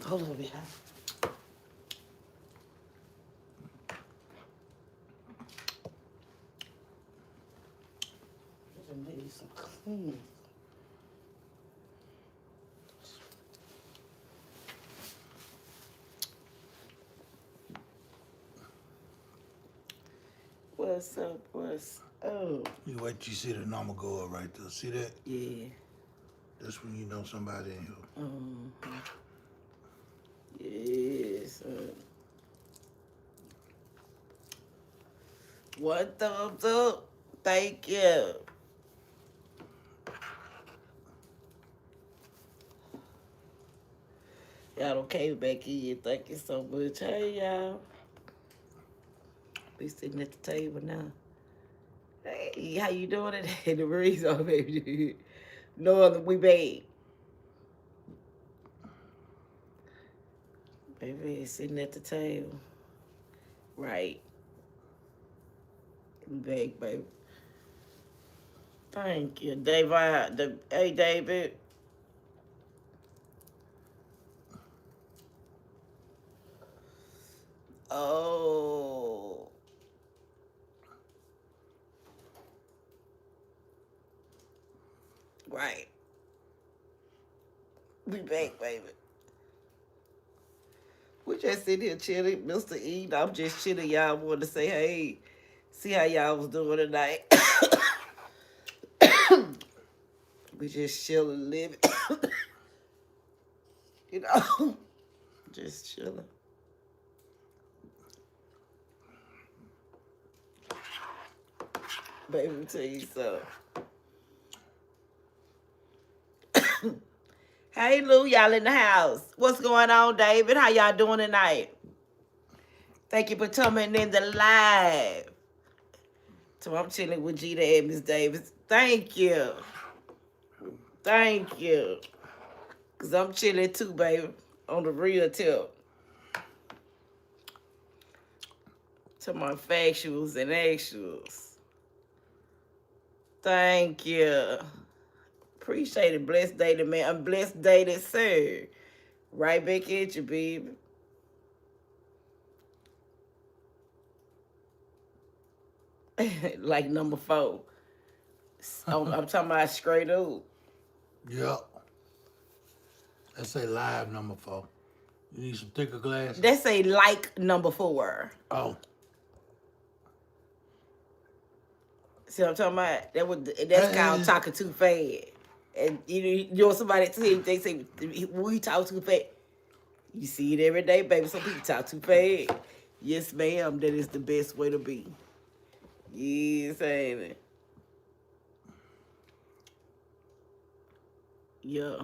Hold on, behind. I need some clean. What's up? What's up? You wait till you see the number go up right there. See that? Yeah. That's when you know somebody in here. Yes. One thumbs up. Thank you. Y'all done came back in. Thank you so much. Hey, y'all. We sitting at the table now. Hey, how you doing today? The reason, baby. No other, we babe. Baby, sitting at the table. Right. We back, baby. Thank you, David. Hey, David. Oh. Right. We back, baby. We just sitting here chilling, Mr. E. I'm just chilling. Y'all wanted to say, hey, see how y'all was doing tonight. We just chilling, living. You know, just chilling. Baby, let me tell you something. Hey, Lou, y'all in the house. What's going on, David? How y'all doing tonight? Thank you for coming in the live. So I'm chilling with GDAD, Miss Davis. Thank you. Thank you. Because I'm chilling too, baby. On the real tip. To my factuals and actuals. Thank you. Appreciate it. Blessed day to man. I'm blessed day to sir. Right back at you, baby. Like number 4. I'm talking about straight up. Yep. Let's say live number 4. You need some thicker glasses? That's a like number 4. Oh. See what I'm talking about? That's called talking too fast. And you know somebody they say we talk too fast. You see it every day, baby. Some people talk too fast. Yes, ma'am. That is the best way to be. Yes, ain't it? Yeah.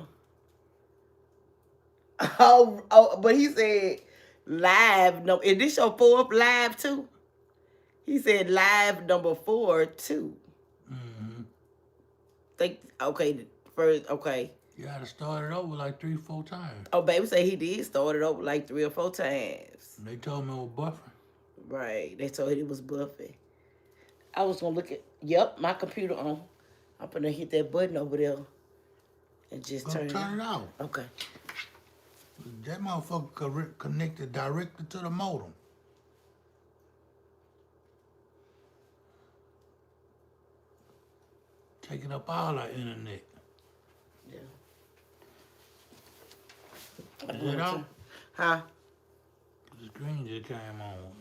Oh, but he said live. No, is this your 4th live too? He said live number 4 too. Mm-hmm. Okay, first, okay. You gotta start it over like 3-4 times. Oh, baby say he did start it over like 3 or 4 times. They told me it was buffering. Right, they told it was buffing. I was gonna look at, yep, my computer on. I'm gonna hit that button over there and just Go turn turn it off. Okay. That motherfucker connected directly to the modem. Taking up all our internet. Yeah. Is it out? Huh? The screen just came on.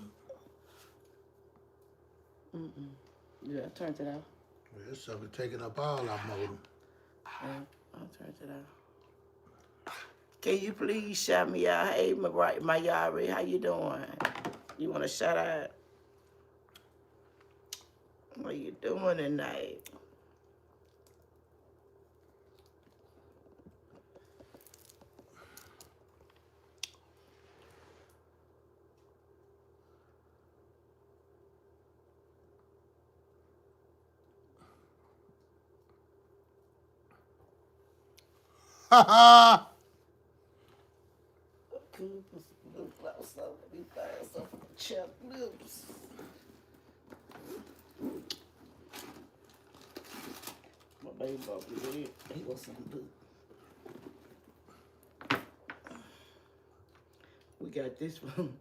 Yeah, I turned it off. Well, this sucker taking up all our modem. Yeah, I turned it off. Can you please shout me out? Hey, my Yari, how you doing? You want to shout out? What you doing tonight? Ha ha! Chuck lips. My baby bought me that. He wants some blue. We got this one.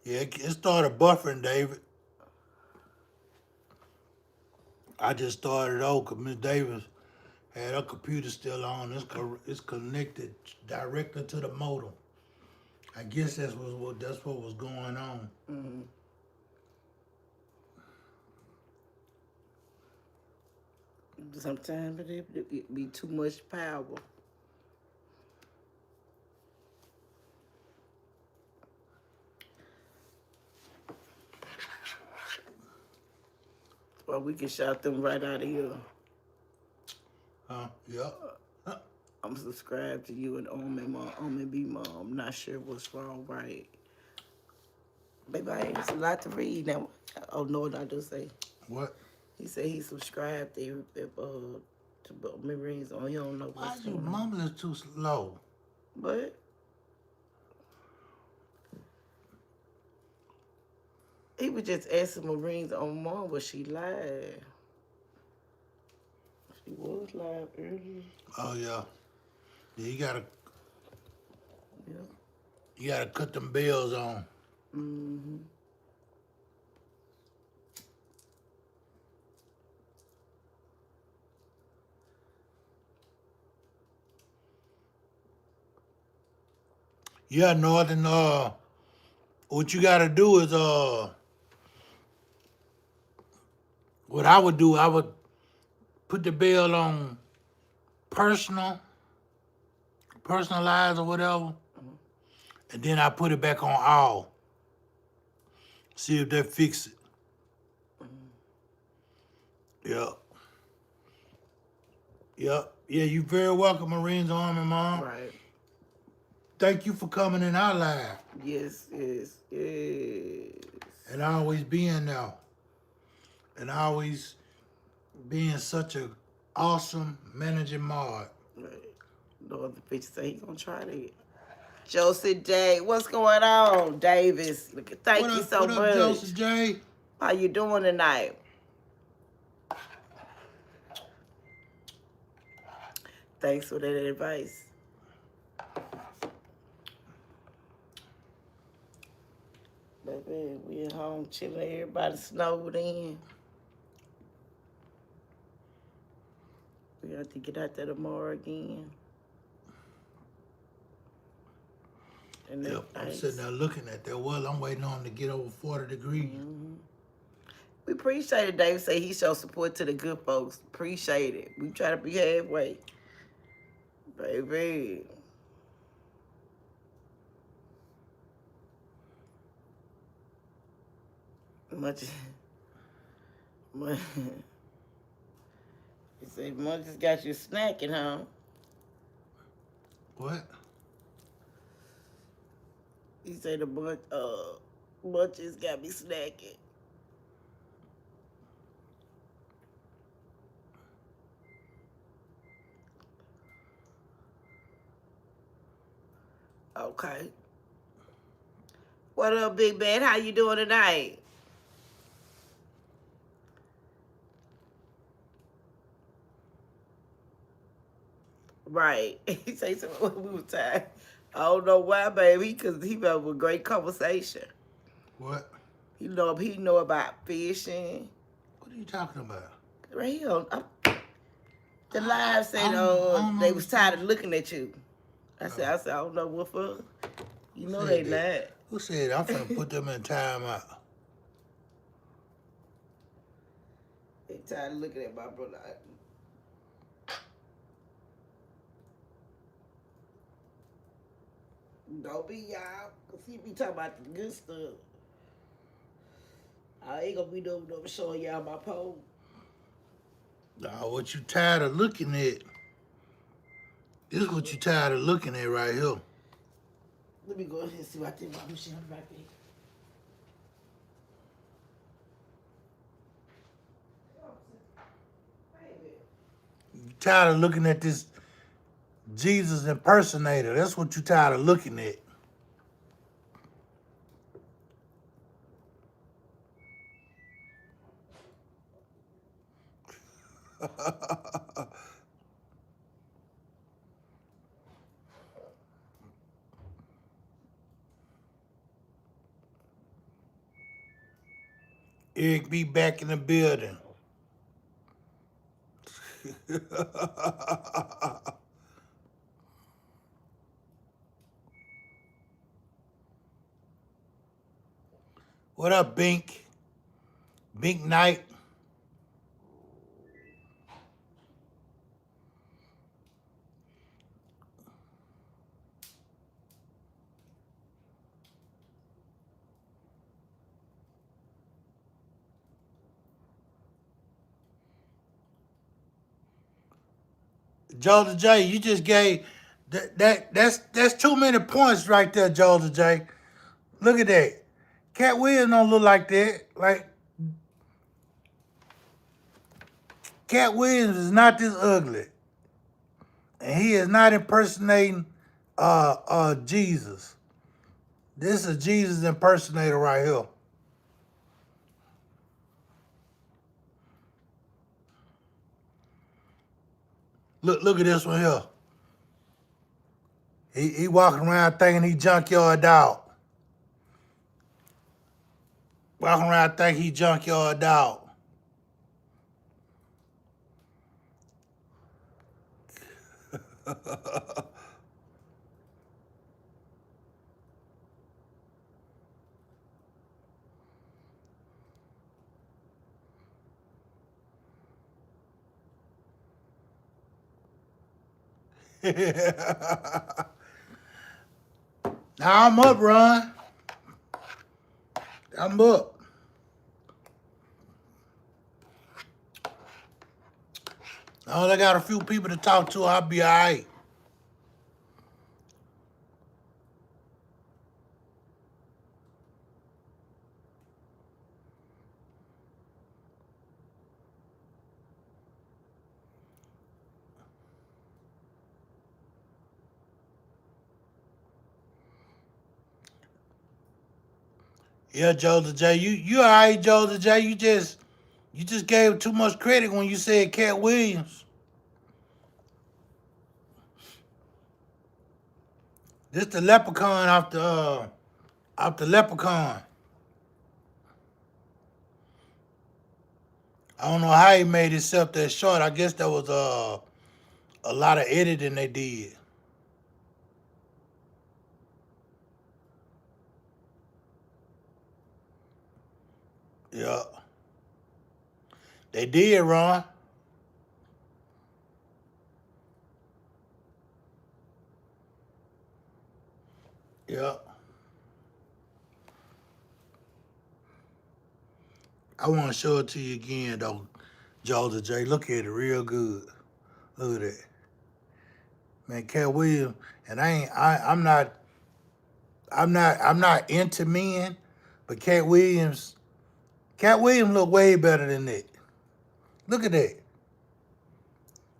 Yeah, it started buffering, David. I just started over because Miss Davis had her computer still on. It's connected directly to the modem. I guess that's what was going on. Mm-hmm. Sometimes it be too much power. Well, we can shout them right out of here. Yeah. I'm subscribed to you and Omen B Mom. I'm not sure what's wrong, right? Baby, it's a lot to read now. Oh no, I just say. What? He said he subscribed to Marines on. He don't know Why what's you going on. mumbling too slow? But he was just asking Marines on Mom, was she live? She was live earlier. Oh yeah. Yeah, Yeah. you gotta cut them bells on. Mm-hmm. Yeah, Northern. What you gotta do is what I would do, I would put the bell on personalized or whatever, and then I put it back on all. See if that fix it. Yeah. Yep. Yeah, you very welcome, Marines Army Mom. Right. Thank you for coming in our live. Yes. And always being there. And always being such a awesome managing mod. Right. No other bitch say he gonna try that. Joseph J, what's going on, Davis? Thank you so much. What up, Joseph J? How you doing tonight? Thanks for that advice. Baby, we at home chilling. Everybody snowed in. We have to get out there tomorrow again. And Yep, I'm sitting there looking at that. Well, I'm waiting on to get over 40 degrees. Mm-hmm. We appreciate it. Dave say he shows support to the good folks. Appreciate it. We try to be halfway. Baby. Much. He said Munch just got you snacking, huh? What? He said the Munch just got me snacking. Okay. What up, Big Man? How you doing tonight? Right. He say something when we were tired. I don't know why, baby, because he have a great conversation. What? He know about fishing. What are you talking about? Right here. The live said they was tired of looking at you. I said, I don't know what for. You know they lied. Who said I'm finna put them in timeout? They tired of looking at my brother. Don't be y'all, cause he be talking about the good stuff. I ain't gonna be no showing y'all my pole. Nah, what you tired of looking at? This is what you tired of looking at right here. Let me go ahead and see what I think about Michelle right there. You tired of looking at this Jesus impersonator. That's what you tired of looking at. Eric be back in the building. What up, Bink? Bink Knight. Jolda J, you just gave that's too many points right there, Jolda J. Look at that. Cat Williams don't look like that. Like Cat Williams is not this ugly. And he is not impersonating Jesus. This is a Jesus impersonator right here. Look at this one here. He walking around thinking he junkyard dog. Walking around thinking he junkyard dog. Now I'm up, Ron. I'm up. I only got a few people to talk to. I'll be all right. Yeah, Jolda J. You all right, Jolda J. You just gave too much credit when you said Cat Williams. This the leprechaun off the leprechaun. I don't know how he made himself that short. I guess that was a lot of editing they did. Yeah. They did, Ron. Yeah. I want to show it to you again, though, Jolda J. Look at it real good. Look at that. Man, Cat Williams, and I'm not into men, but Cat Williams look way better than that. Look at that.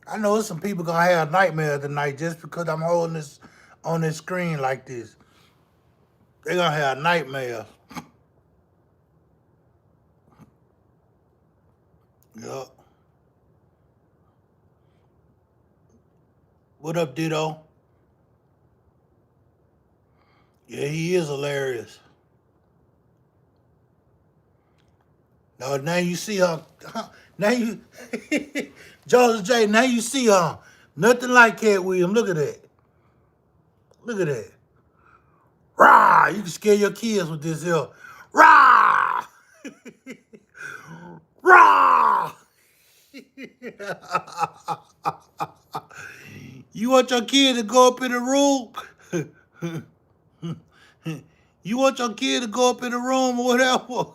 I know there's some people gonna have nightmares tonight just because I'm holding this on this screen like this. They're gonna have nightmares. Yup. What up, Ditto? Yeah, he is hilarious. Now you see her. Now you, Joseph J. Now you see her. Nothing like Cat Williams. Look at that. Look at that. Rah! You can scare your kids with this here. Rah! Rah! You want your kid to go up in the room? You want your kid to go up in the room or whatever?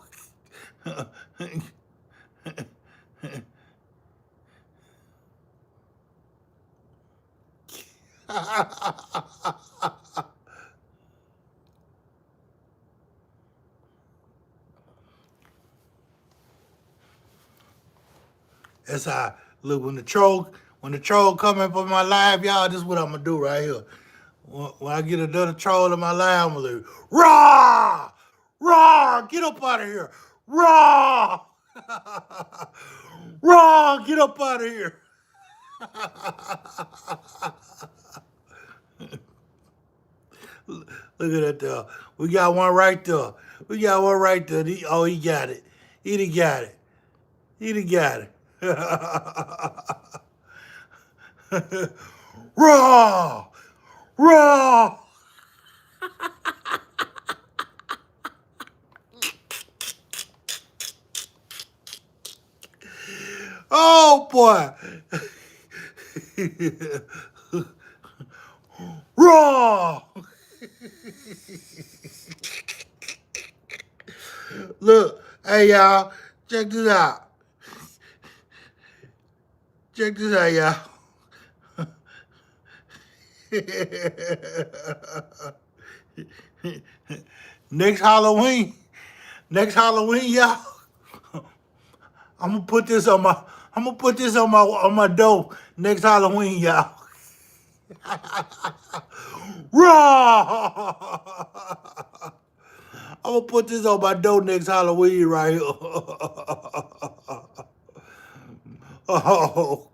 That's how, look, when the troll come up on my live, y'all, this is what I'm gonna do right here. When I get another troll in my live, I'm gonna say, Raw! Raw! Get up out of here! Raw! Raw! Get up out of here! Look at that there. We got one right there. We got one right there. Oh, he got it. He done got it. He done got it. Raw! Raw! Oh boy! Raw! Look, hey y'all, check this out. Check this out, y'all. next Halloween, y'all, I'm gonna put this on my door next Halloween, y'all. Raw! I'm gonna put this on my door next Halloween right here. Oh.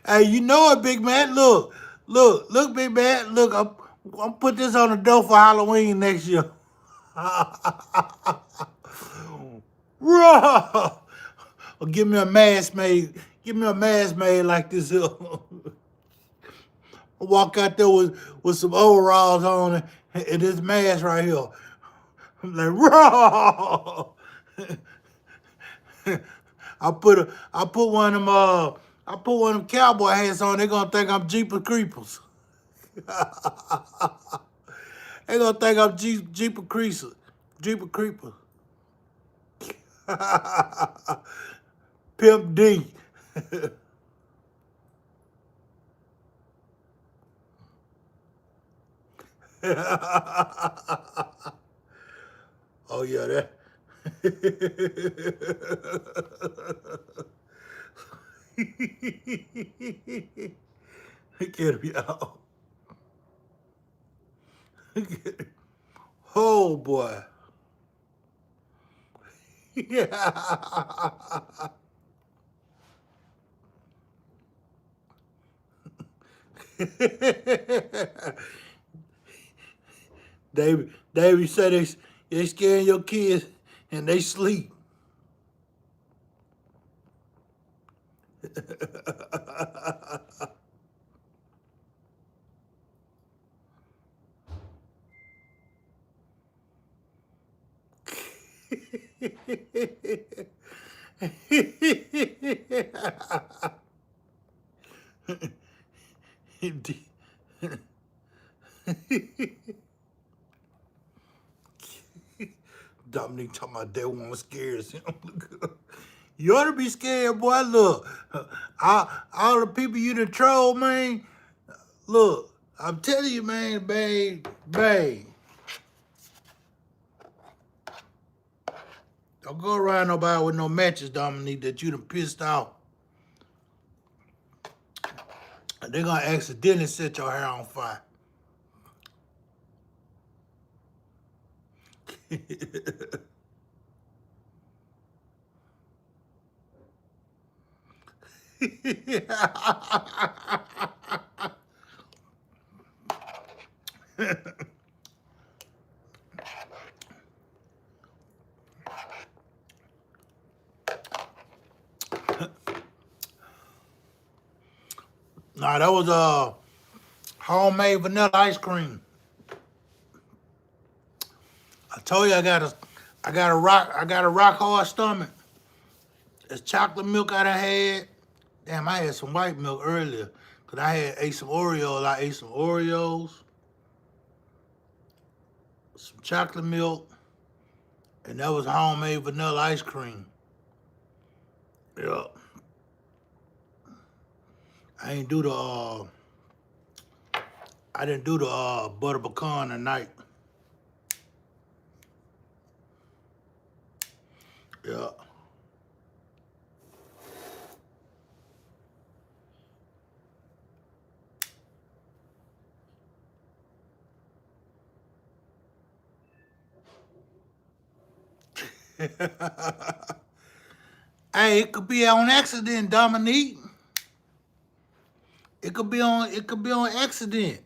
Hey, you know it, big man. Look, big man. Look, I'm put this on the door for Halloween next year. Raw! Give me a mask made. Give me a mask made like this here. Walk out there with some overalls on and this mask right here. I'm like, raw! I put one of them cowboy hats on. They're gonna think I'm Jeepers Creepers. They're gonna think I'm Jeepers Creepers. Jeepers Creepers. Pimp D. Oh yeah, that. Get me out. Oh boy. David said they scaring your kids and they sleep. Dominique talking about that one scares him. You ought to be scared, boy. Look, all the people you done troll, man. Look, I'm telling you, man, babe. Don't go around nobody with no matches, Dominique, that you done pissed off. And they're gonna accidentally set your hair on fire. Nah, that was homemade vanilla ice cream. I told you I got a rock hard stomach. It's chocolate milk I done had. Damn, I had some white milk earlier. Cause I ate some Oreos. I ate some Oreos, some chocolate milk, and that was homemade vanilla ice cream. Yeah. I didn't do the butter pecan tonight. Yeah. Hey, it could be on accident, Dominique. It could be on accident.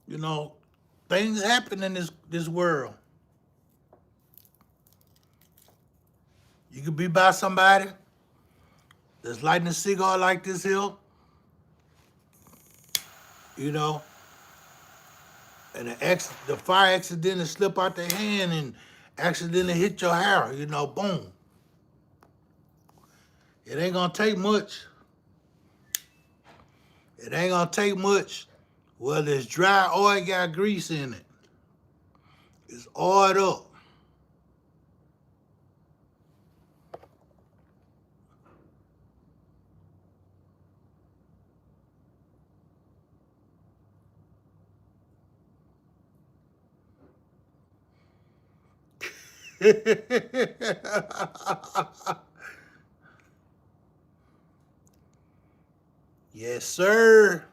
You know, things happen in this world. You could be by somebody that's lighting a cigar like this here, you know, and the fire accidentally slip out their hand and accidentally hit your hair, you know, boom. It ain't gonna take much. It ain't gonna take much. Whether it's dry or it got grease in it. It's oiled up. Yes, sir.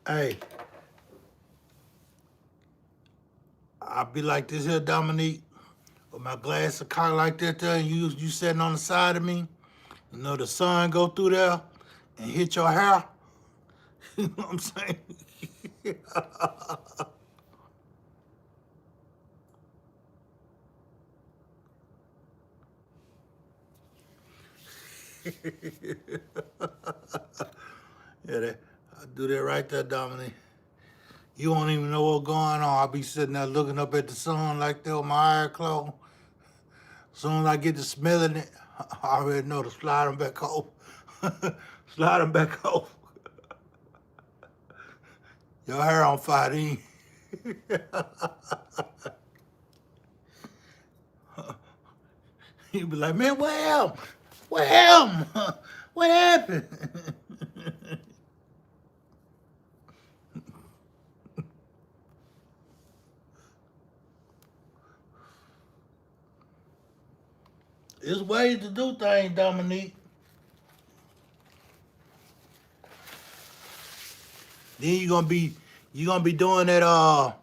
Hey, I be like this here, Dominique, with my glass of cock like that there, and you sitting on the side of me. You know, the sun go through there and hit your hair. You know what I'm saying? Yeah, I do that right there, Dominique. You won't even know what's going on. I'll be sitting there looking up at the sun like that with my eyes closed. As soon as I get to smelling it, I already know to slide them back off. Slide them back off. Your hair on fire, then. You be like, man, what happened? What happened? What happened? There's ways to do things, Dominique. Then you're gonna be doing that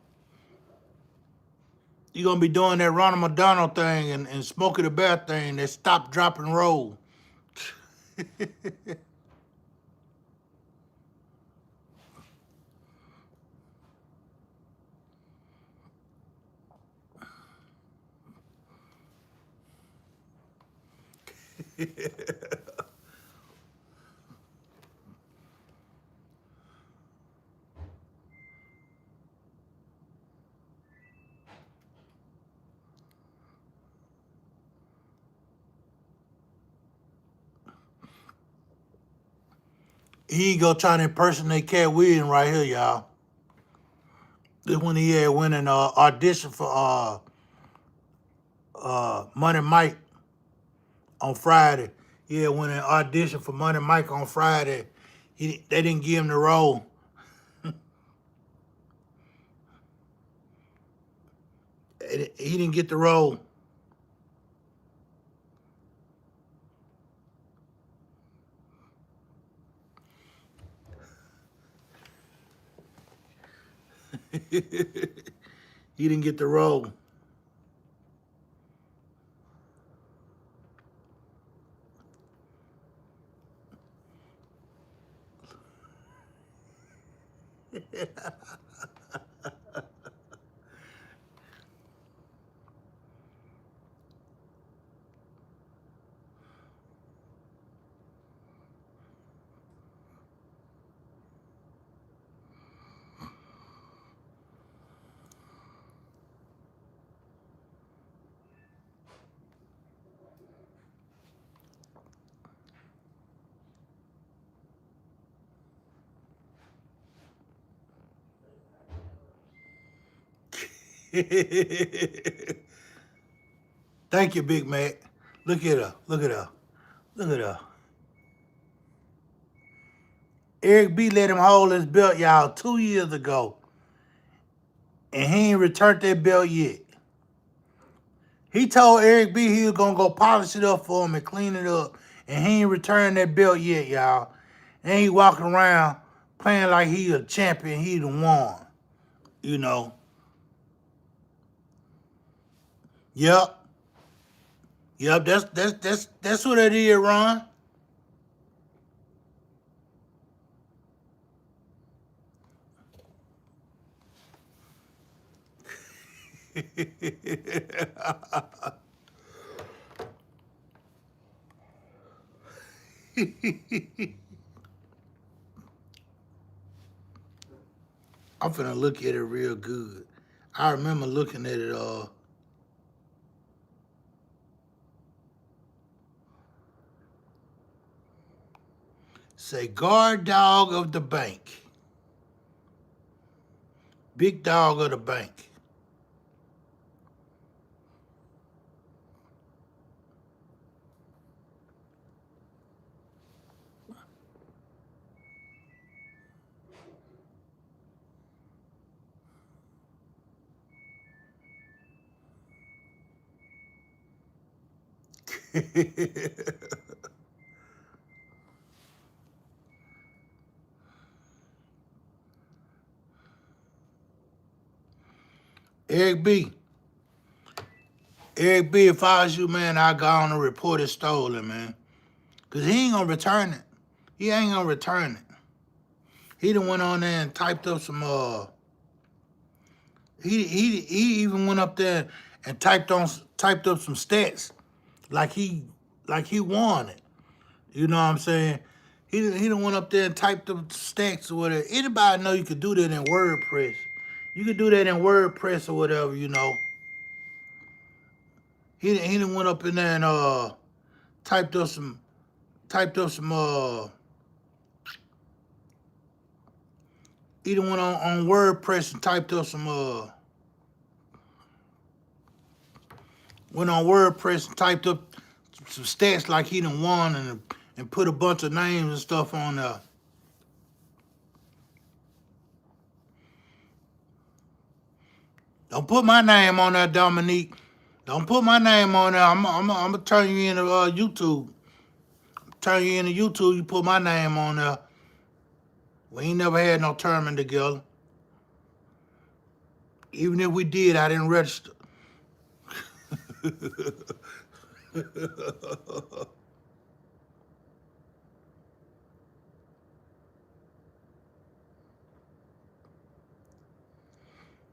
you're gonna be doing that Ronald McDonald thing and Smokey the Bear thing, that stop, drop, and roll. He go trying to impersonate Cat Williams right here, y'all. This when he had went and audition for Money Mike on Friday. He had went and auditioned for Money Mike on Friday. They didn't give him the role. He didn't get the role. He didn't get the role. Thank you, Big Mac. Look at her. Look at her. Look at her. Eric B let him hold his belt, y'all, 2 years ago. And he ain't returned that belt yet. He told Eric B he was gonna go polish it up for him and clean it up, and he ain't returned that belt yet, y'all. And he walking around playing like he a champion, he the one. You know. Yep. Yep, that's what it is, Ron. I'm finna look at it real good. I remember looking at it say guard dog of the bank. Big dog of the bank. Eric B. Eric B, if I was you, man, I'd go on and report it stolen, man. Because he ain't going to return it. He ain't going to return it. He done went on there and typed up some, he even went up there and typed up some stats like he won it. You know what I'm saying? He done went up there and typed up stats or whatever. Anybody know you could do that in WordPress. You could do that in WordPress or whatever, you know. He done went up in there and typed up some he done went on WordPress and typed up some went on WordPress and typed up some stats like he done won and put a bunch of names and stuff on there. Don't put my name on there, Dominique. Don't put my name on there. I'm gonna turn you into YouTube. Turn you into YouTube. You put my name on there. We ain't never had no tournament together. Even if we did, I didn't register.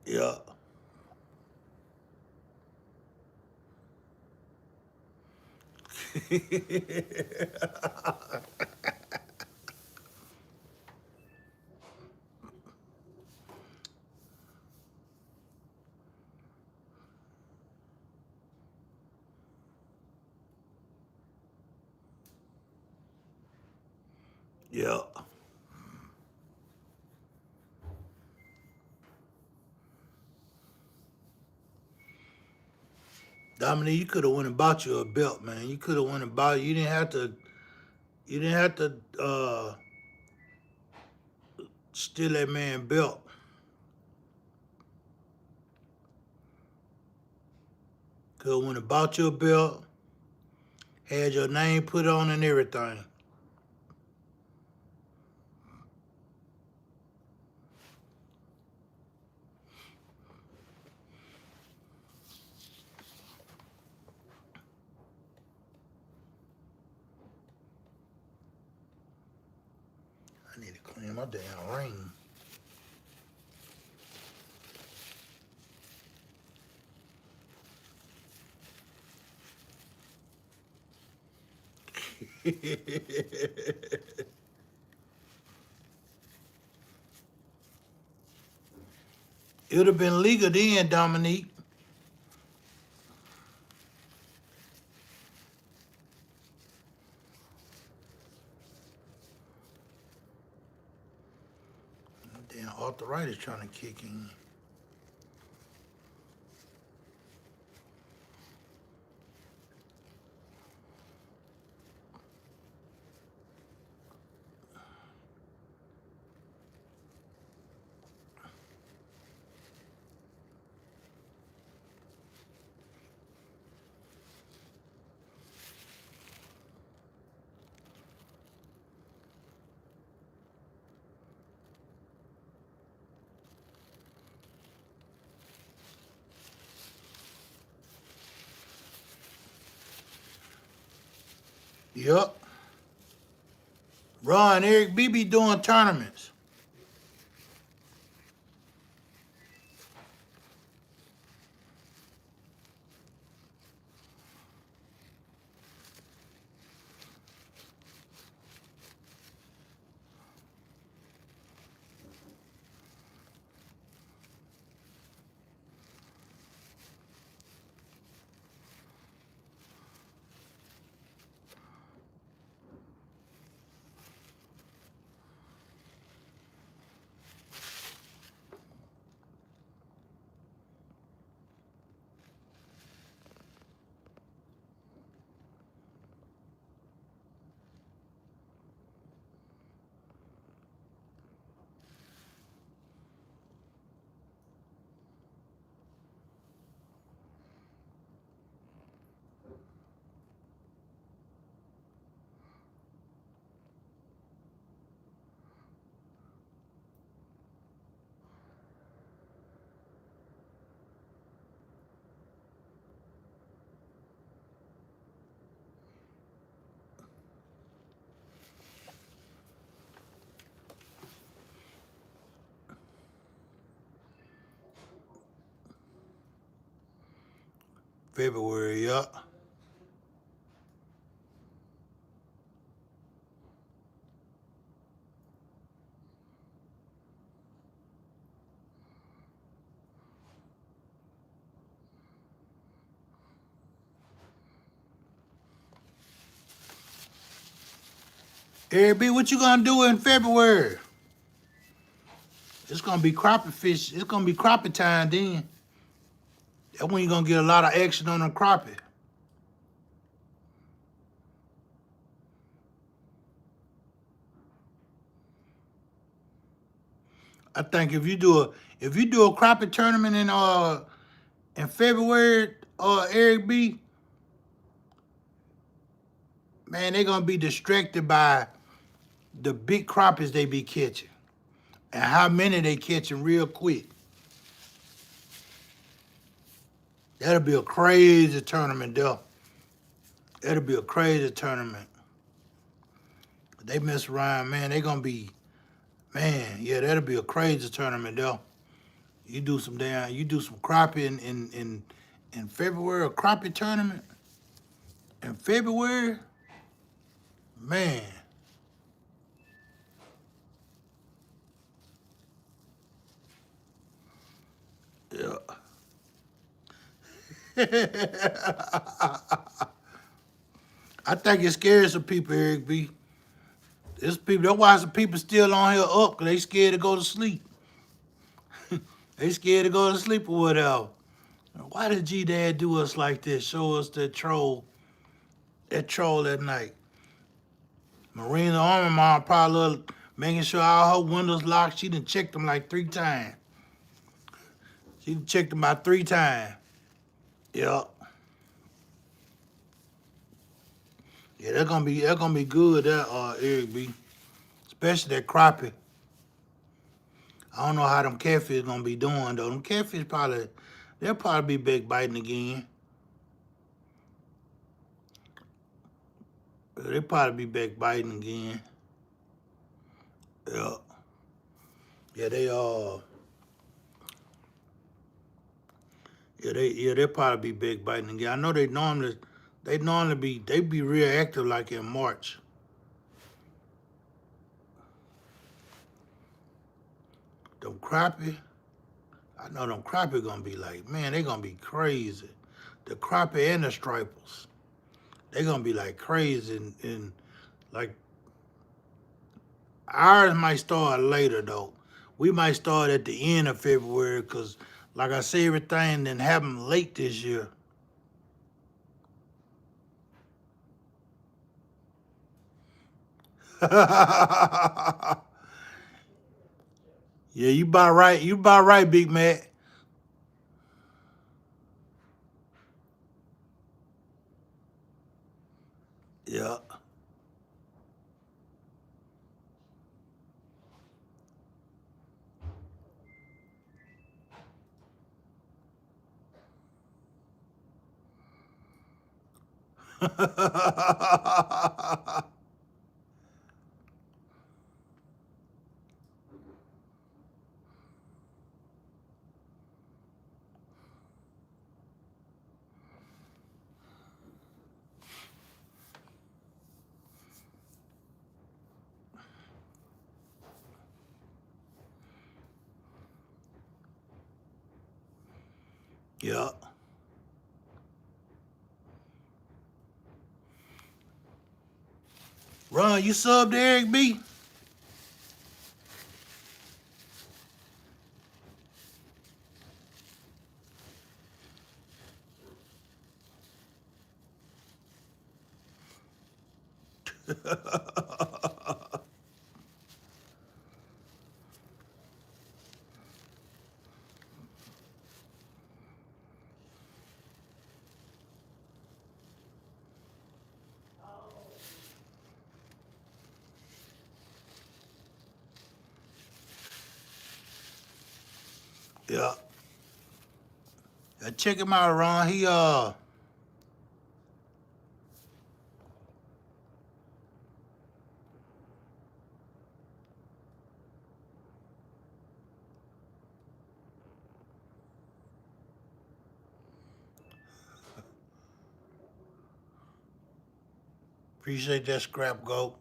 Yeah. Yeah. Dominique, you could have went and bought you a belt, man. You could have went and bought. You didn't have to. You didn't have to steal that man belt. Could have went and bought you a belt. Had your name put on and everything. I need to clean my damn ring. It would have been legal then, Dominique. Damn arthritis trying to kick in. Yup. Ron, Eric B be doing tournaments. February, yup. Eric B, what you gonna do in February? It's gonna be crappie fish. It's gonna be crappie time then. That's when you're gonna get a lot of action on them crappie. I think if you do a crappie tournament in February, Eric B, man, they gonna be distracted by the big crappies they be catching and how many they catching real quick. That'll be a crazy tournament, though. That'll be a crazy tournament. They mess around, man. They gonna be, man. Yeah, that'll be a crazy tournament, though. You do some crappie in February, a crappie tournament in February, man. Yeah. I think it scares some people, Eric B. There's people. That's why some people still on here up, 'cause they scared to go to sleep. They scared to go to sleep or whatever. Why did GDAD do us like this? Show us that troll at night. Marina Armor Mom probably making sure all her windows locked. She done checked them like 3 times. She done checked them about 3 times. Yep. Yeah, they're gonna be good, that Eric B. Especially that crappie. I don't know how them catfish gonna be doing though. Them catfish they'll probably be back biting again. They'll probably be back biting again. Yeah. Yeah, they'll probably be back biting again. I know they be real active like in March. Them crappie, I know them crappie gonna be like, man, they gonna be crazy. The crappie and the stripers, they gonna be like crazy and like ours might start later though. We might start at the end of February because, like I say, everything didn't happen late this year. Yeah, you about right. You about right, Big Mac. Yeah. Yeah. Ron, you subbed Eric B? Yeah. Check him out, Ron. He appreciate that scrap goat.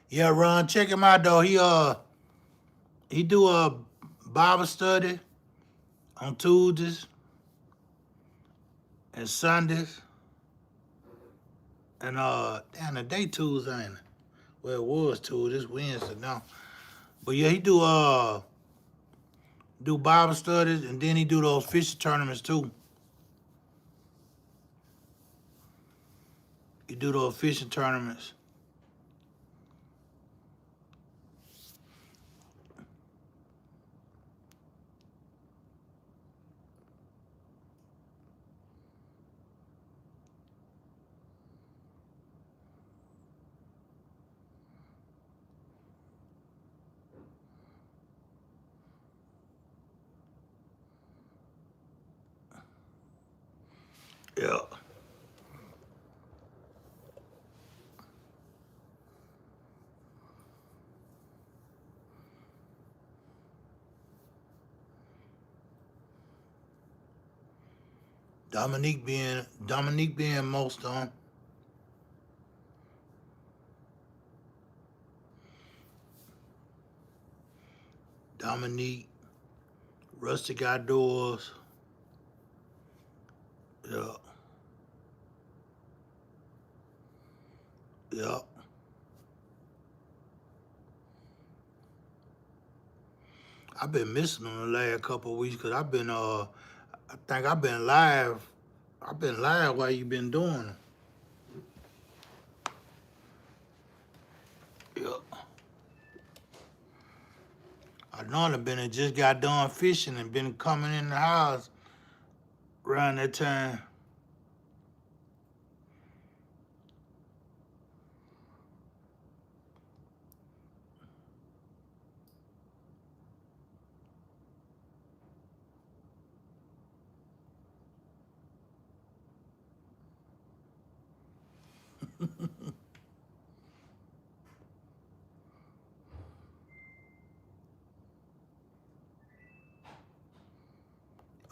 Yeah, Ron, check him out though. He do a Bible study on Tuesdays and Sundays. And damn, the day Tuesday ain't it? Well, it was Tuesday, it's Wednesday now. But yeah, he do Bible studies, and then he do those fishing tournaments too. He do those fishing tournaments. Yeah. Dominique being most on. Dominique, Rustic Outdoors. Yeah. Yeah. I've been missing them the last couple of weeks because I think I've been live. I've been live while you been doing it. Yeah. I normally been and just got done fishing and been coming in the house around that time.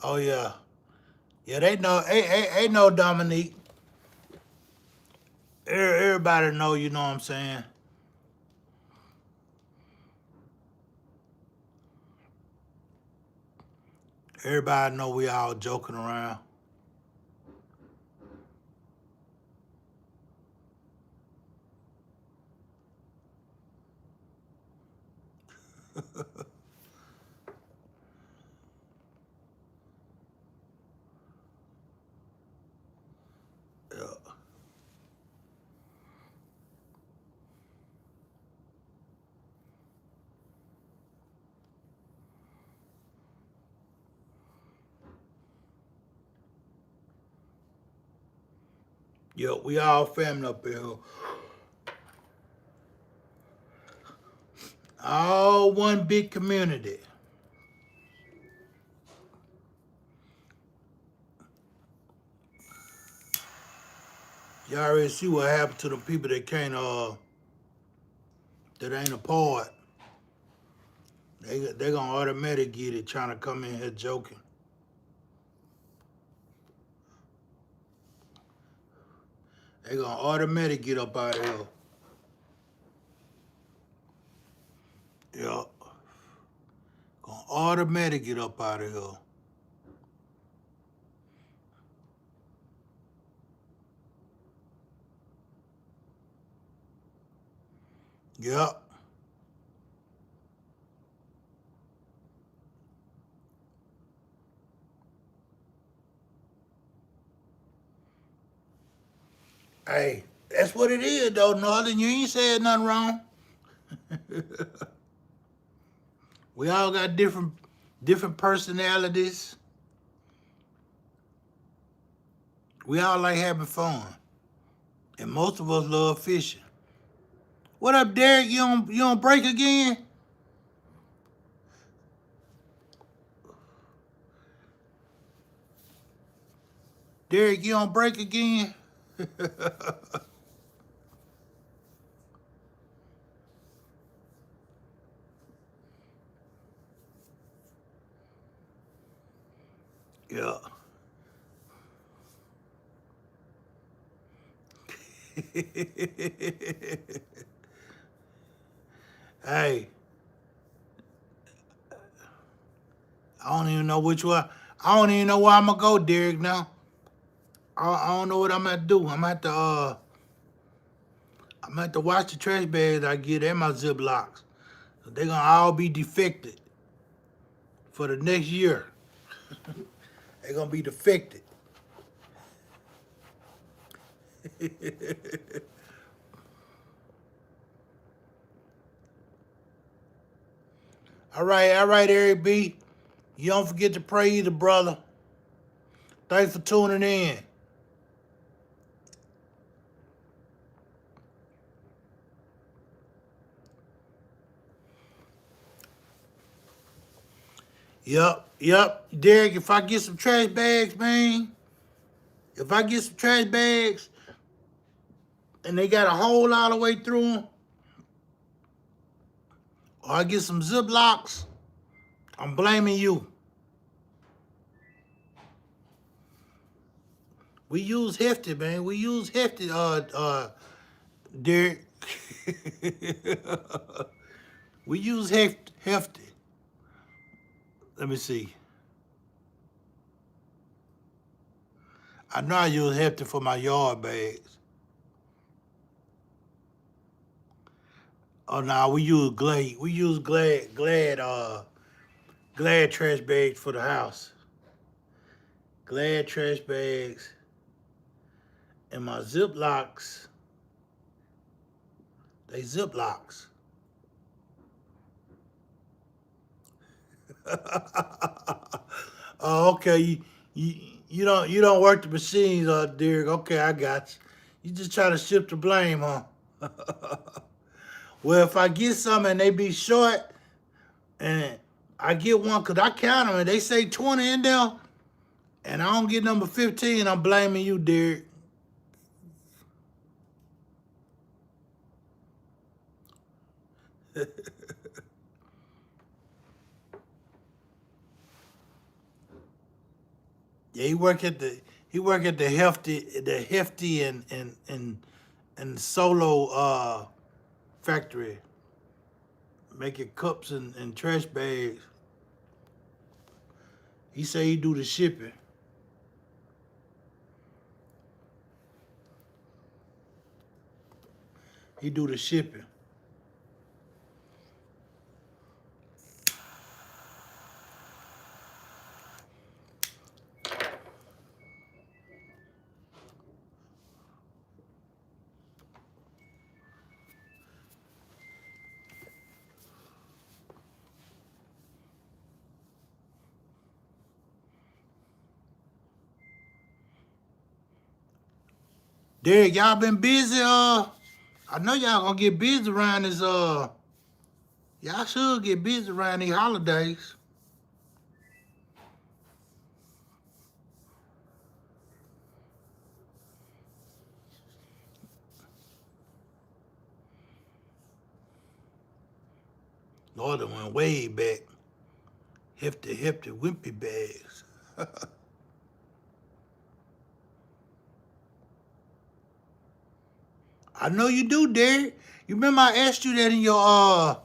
Oh yeah. Yeah, they know Dominique. Everybody know, you know what I'm saying? Everybody know we all joking around. Yeah. Yo, we all family up here. All one big community. You already see what happened to the people that can't that ain't a part. They gonna automatically get it trying to come in here joking. They gonna automatically get up out of here. Yeah. Gonna automatically get up out of here. Yep. Hey, that's what it is though, Northern. You ain't said nothing wrong. We all got different personalities. We all like having fun. And most of us love fishing. What up, Derek? You on break again? Derek, you on break again? Yeah. Hey, I don't even know which one. I don't even know where I'm gonna go, Derek. Now, I don't know what I'm gonna do. I'm gonna have to watch the trash bags I get and my Ziplocs. They're gonna all be defected for the next year. They're gonna be defected. All right, Eric B. You don't forget to pray either, brother. Thanks for tuning in. Yep. Derek, if I get some trash bags, man, if I get some trash bags and they got a hole all the way through them, or I get some Ziplocs, I'm blaming you. We use hefty, man. We use hefty, Derek. We use hefty. Let me see. I know I use hefty for my yard bags. Oh no, we use Glad. We use Glad trash bags for the house. Glad trash bags. And my Ziplocs, they Ziplocs. Oh, okay. You don't work the machines, Derek. Okay, I got you. You just try to shift the blame, huh? Well, if I get some and they be short, and I get one, cause I count them and they say 20 in there, and I don't get number 15, I'm blaming you, Derek. Yeah, he work at the hefty and solo factory, making cups and trash bags. He say he do the shipping. He do the shipping. Derek, y'all been busy? I know y'all gonna get busy around this. Y'all should get busy around these holidays. Lord, went way back. Hefty, wimpy bags. I know you do, Derek. You remember I asked you that in your I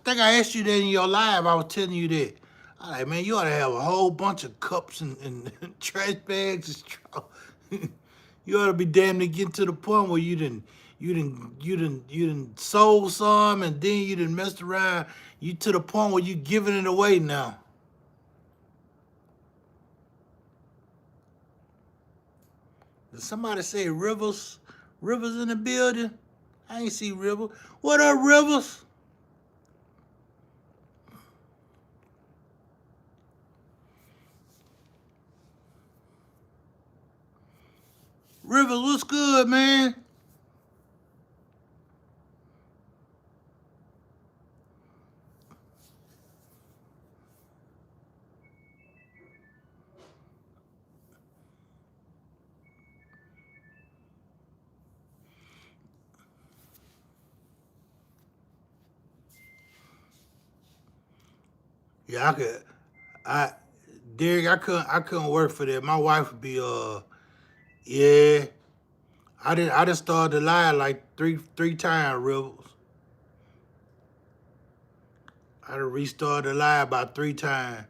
think I asked you that in your live. I was telling you that. I like, man, you ought to have a whole bunch of cups and trash bags and straw. You ought to be damn near getting to the point where you didn't sold some and then you didn't messed around. You to the point where you giving it away now. Did somebody say Rivers? Rivers in the building? I ain't see Rivers. What up, Rivers? Rivers, what's good, man? Yeah, I Derek, I couldn't work for that. My wife would be yeah. I just started to lie like three times, Rivers. I done restarted the lie about 3 times.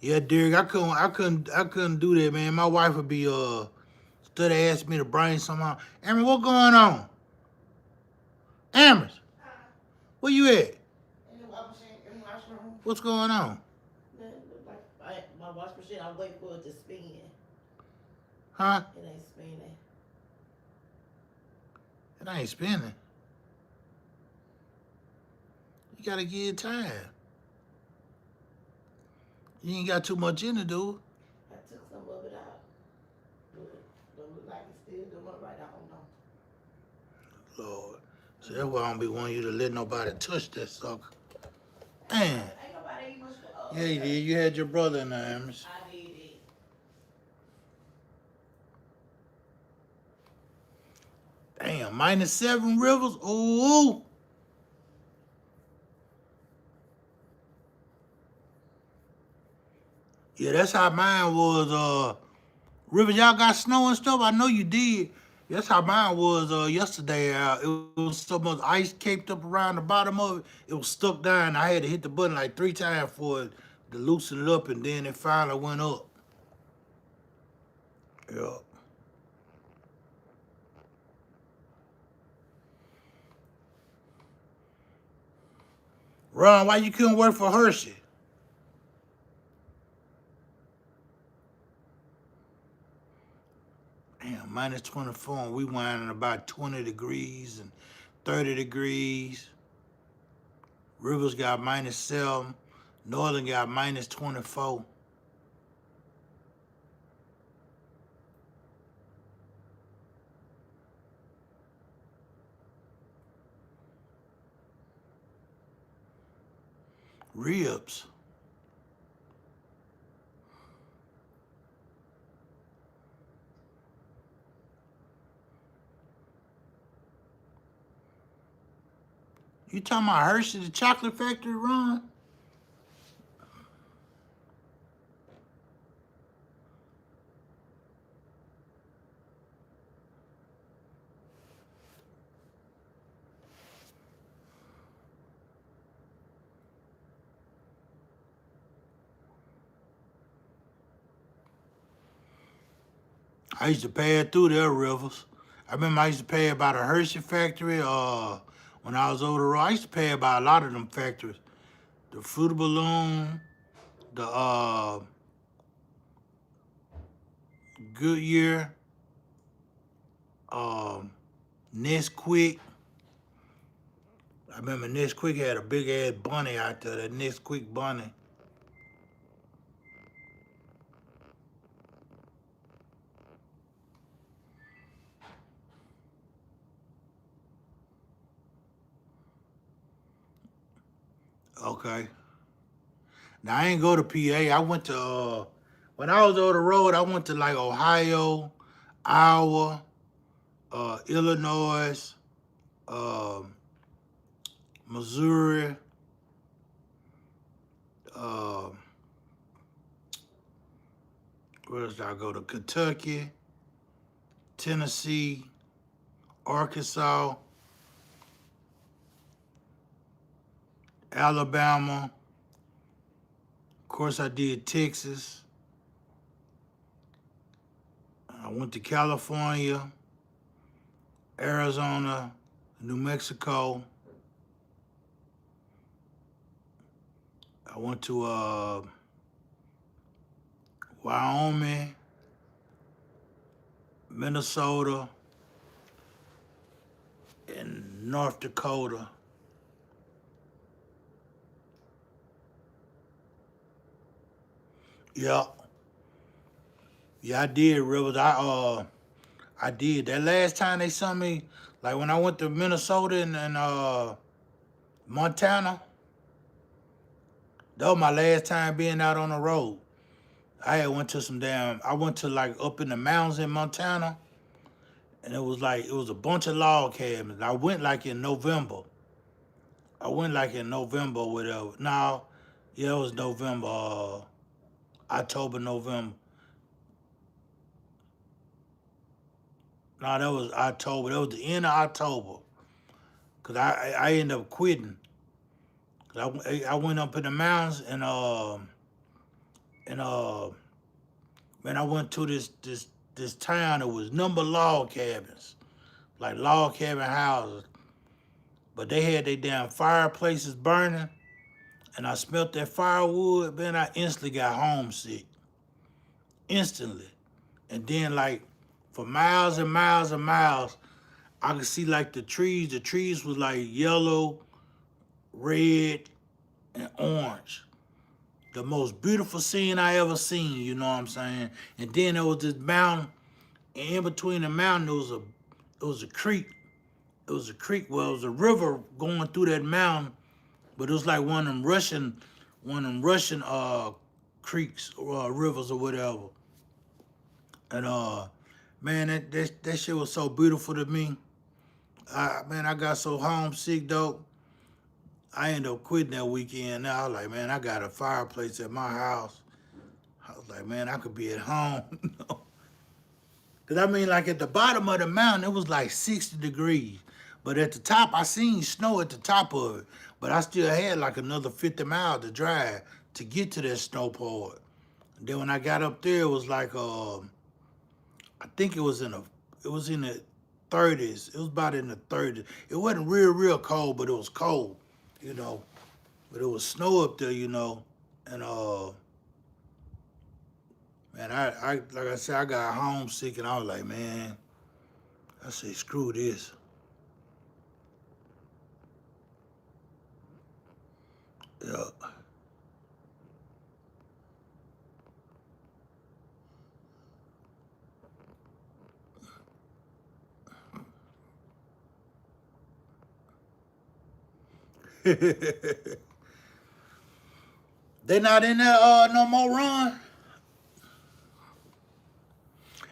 Yeah, Derek, I couldn't do that, man. My wife would be instead of asking me to bring something out. Amber, what going on? Amber, where you at? In the washroom. What's going on? Like my wash machine, I'm waiting for it to spin. Huh? It ain't spinning. It ain't spinning. You gotta give it time. You ain't got too much in it, dude. I took some of it out. Don't look like it's still doing it right. I don't know. Lord. So that's why I don't be wanting you to let nobody touch that sucker. Man. Ain't nobody even for Yeah, you did. You had your brother in there, Amos. I did it. Damn, -7 Rivers. Ooh. Yeah, that's how mine was. Rivers, y'all got snow and stuff? I know you did. That's how mine was yesterday. It was so much ice caked up around the bottom of it. It was stuck down. I had to hit the button like 3 times for it to loosen it up, and then it finally went up. Yeah. Ron, why you couldn't work for Hershey? Damn, -24, and we winding about 20 degrees and 30 degrees. Rivers got -7. Northern got -24. Ribs. You talking about Hershey, the chocolate factory, Ron? I used to pay it through there, Rivers. I remember I used to pay about a Hershey factory. When I was over the road, I used to pay about a lot of them factories. The Fruit Balloon, the Goodyear, Nesquik. I remember Nesquik had a big ass bunny out there, that Nesquik bunny. Okay. Now I ain't go to PA. I went to when I was on the road, I went to like Ohio, Iowa, Illinois, um, Missouri, uh, where else did I go to? Kentucky, Tennessee, Arkansas, Alabama. Of course, I did Texas. I went to California, Arizona, New Mexico. I went to Wyoming, Minnesota, and North Dakota. Yeah, yeah, I did, Rivers. I did. That last time they saw me, like when I went to Minnesota and Montana, that was my last time being out on the road. I went to like up in the mountains in Montana, and it was a bunch of log cabins. I went like in November. Or whatever. No, yeah, it was November, October, November. No, that was October. That was the end of October. Cause I ended up quitting. Cause I went up in the mountains and man, I went to this town that was number log cabins, like log cabin houses, but they had their damn fireplaces burning, and I smelt that firewood. Man, I instantly got homesick, instantly, and then like for miles and miles and miles, I could see like the trees. The trees was like yellow, red, and orange. The most beautiful scene I ever seen, you know what I'm saying? And then there was this mountain, and in between the mountain there was a creek. It was a creek, well, it was a river going through that mountain, but it was like one of them Russian creeks or rivers or whatever. And man, that shit was so beautiful to me. Man, I got so homesick though. I ended up quitting that weekend. Now I was like, man, I got a fireplace at my house. I was like, man, I could be at home. Cause I mean, like at the bottom of the mountain, it was like 60 degrees. But at the top, I seen snow at the top of it. But I still had like another 50 miles to drive to get to that snow part. And then when I got up there, it was like, I think it was in the 30s. It was about in the 30s. It wasn't real cold, but it was cold, you know. But it was snow up there, you know. And man, I like I said, I got homesick, and I was like, man, I say, screw this. Yeah. They not in there no more, Ron.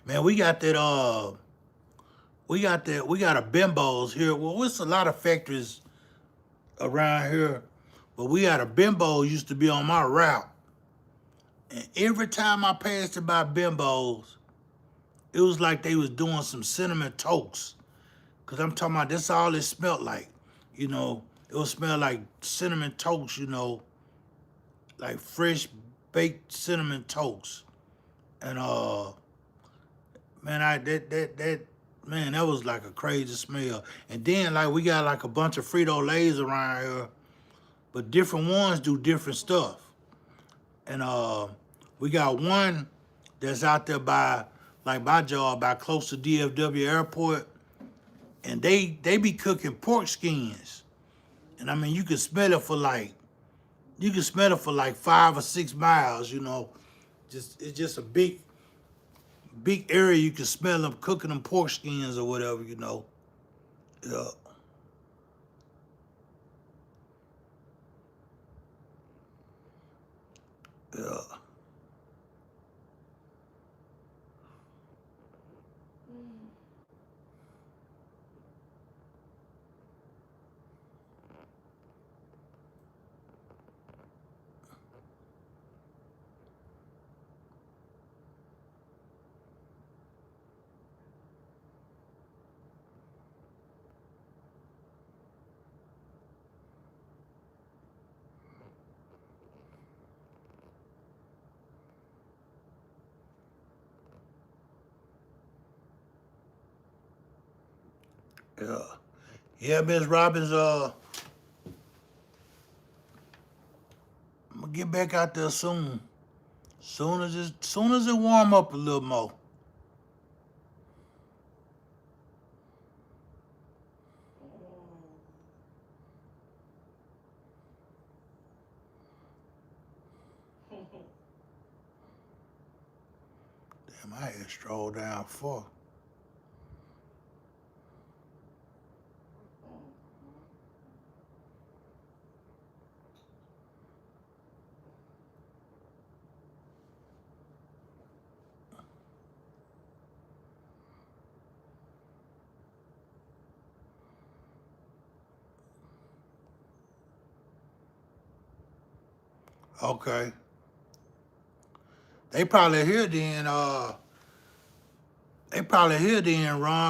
Man, we got a Bimbo's here. Well, it's a lot of factories around here, but we got a Bimbo used to be on my route. And every time I passed it by Bimbo's, it was like they was doing some cinnamon toast. Cause I'm talking about that's all it smelled like. You know, it would smell like cinnamon toast, you know, like fresh baked cinnamon toast. And man, man, that was like a crazy smell. And then like we got like a bunch of Frito Lays around here, but different ones do different stuff. And we got one that's out there by like my job, by close to DFW Airport, and they be cooking pork skins. And I mean, you can smell it for like 5 or 6 miles. You know, it's just a big area. You can smell them cooking them pork skins or whatever. You know, yeah. Yeah. Yeah. Yeah, Miss Robbins, I'm gonna get back out there soon. Soon as it warm up a little more. Damn, I had strolled down far. Okay. They probably here then, Ron,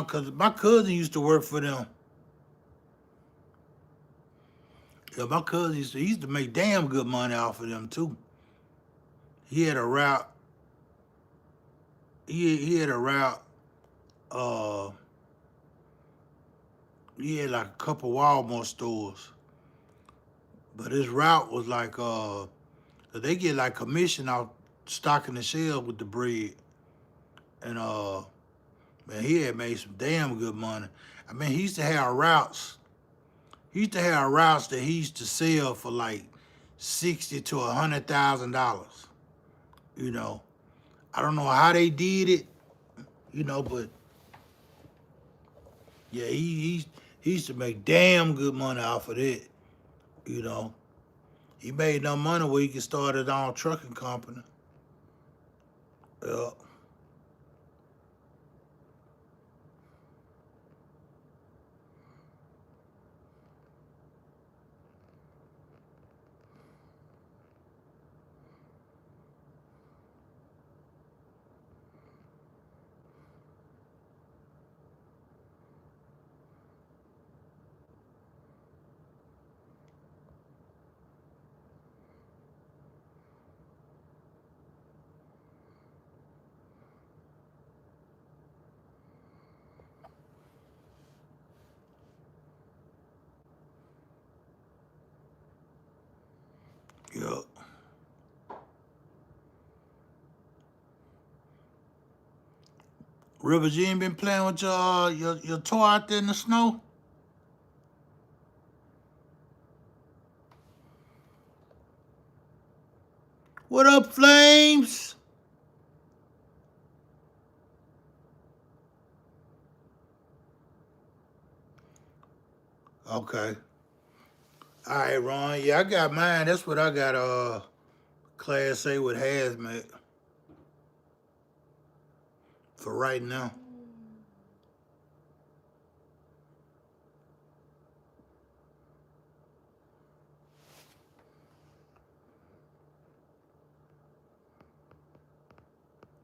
cause my cousin used to work for them. Yeah, my cousin he used to make damn good money off of them too. He had a route. He had a route. Uh, he had like a couple Walmart stores, but his route was like they get like commission off stocking the shelves with the bread, and man, he had made some damn good money. I mean, he used to have routes. He used to have routes that he used to sell for like $60,000 to $100,000. You know, I don't know how they did it, but yeah, he used to make damn good money off of it. You know, he made enough money where he could start his own trucking company. Yeah, yeah. Rivers, you ain't been playing with your toy out there in the snow? What up, Flames? Okay. All right, Ron. Yeah, I got mine. That's what I got. Class A with hazmat for right now.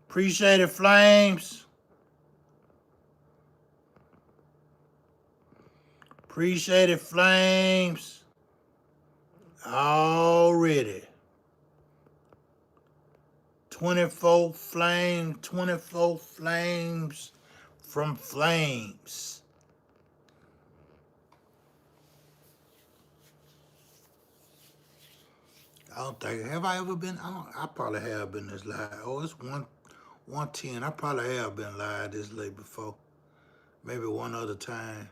Appreciate it, Flames. Appreciate it, Flames. Already. 24 flames from Flames. I don't think, have I ever been? I probably have been this live. Oh, it's 110. I probably have been live this late before. Maybe one other time.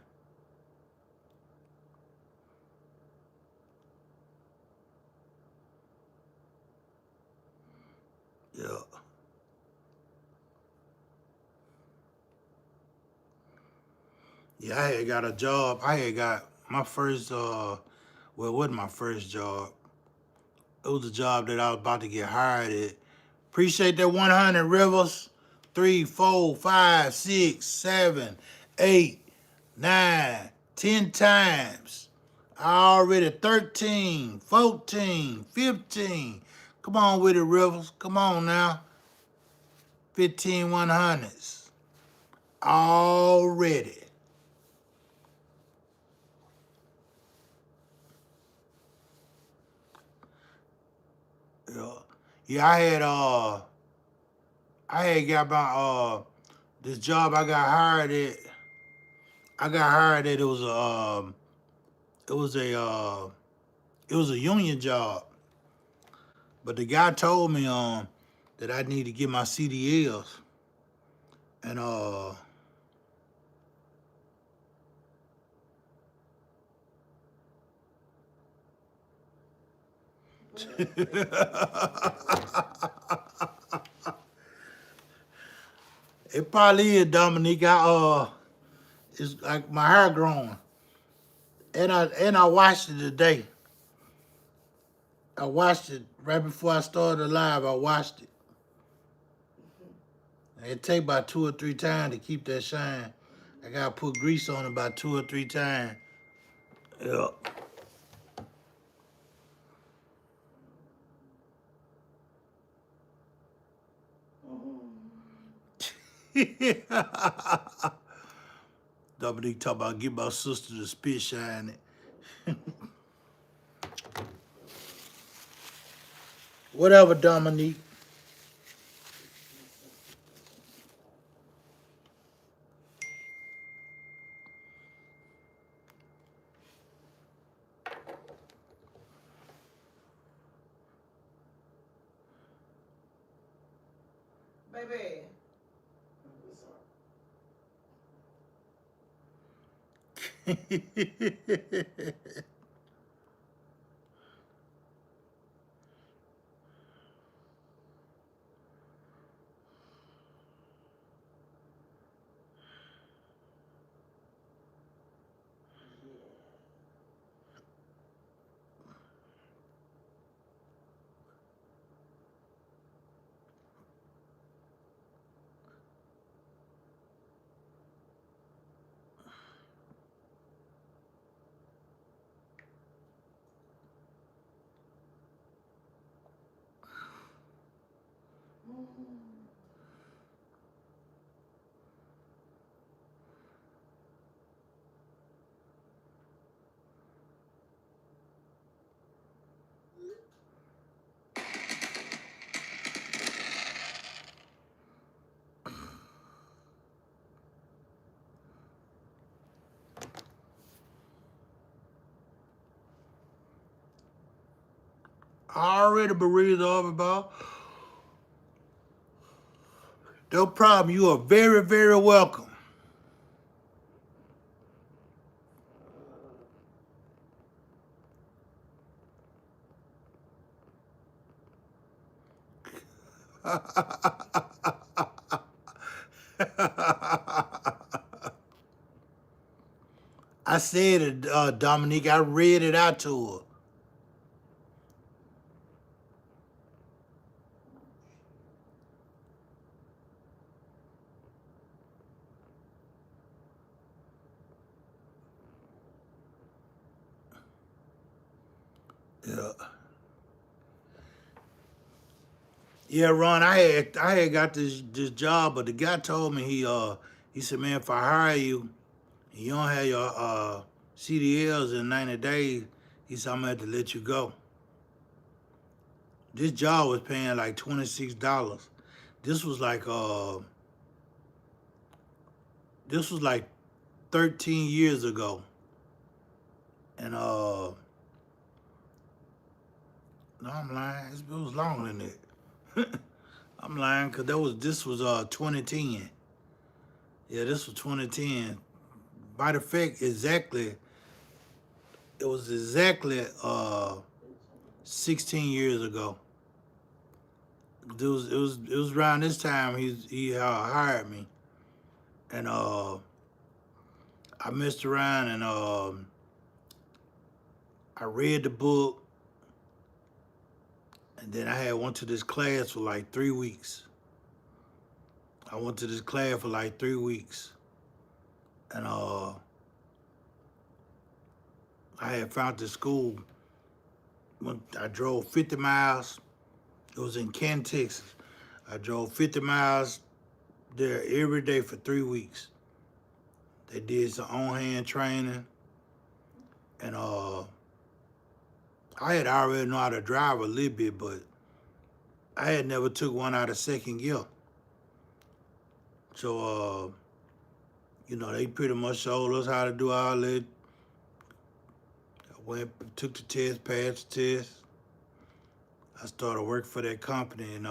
Yeah. Yeah, I had got a job. I had got my first, well, it wasn't my first job. It was a job that I was about to get hired at. Appreciate that 100 Rivers. 3, 4, 5, 6, 7, 8, 9, 10 times. Already 13, 14, 15. Come on with it, Rivers. Come on now. 15 100s. Already. Yeah. Yeah, I had got my this job I got hired at. I got hired at it was a it was a union job. But the guy told me that I need to get my CDLs. And it probably is, Dominique. It's like my hair growing. And I watched it today. I watched it right before I started the live. I watched it. It take about 2 or 3 times to keep that shine. I gotta put grease on it about 2 or 3 times. Yeah. Dominique talk about get my sister to spit shine it. Whatever, Dominique. Baby. Already breathed over, bro. No problem. You are very, very welcome. I said it, Dominique. I read it out to her. Yeah. Yeah, Ron. I had got this job, but the guy told me he said, man, if I hire you, and you don't have your CDLs in 90 days, he said I'm gonna have to let you go. This job was paying like $26. This was like uh this was like 13 years ago. And no, I'm lying. It was longer than that. I'm lying because this was 2010. Yeah, this was 2010. By the fact, it was exactly 16 years ago. It was around this time he hired me, and I messed around and I read the book. And then I had went to this class for like 3 weeks. I went to this class for like 3 weeks. And I had found this school. When I drove 50 miles. It was in Canton, Texas. I drove 50 miles there every day for 3 weeks. They did some on-hand training. And I had already know how to drive a little bit, but I had never took one out of second gear. So, they pretty much showed us how to do all that. I went, took the test, passed the test. I started working for that company, and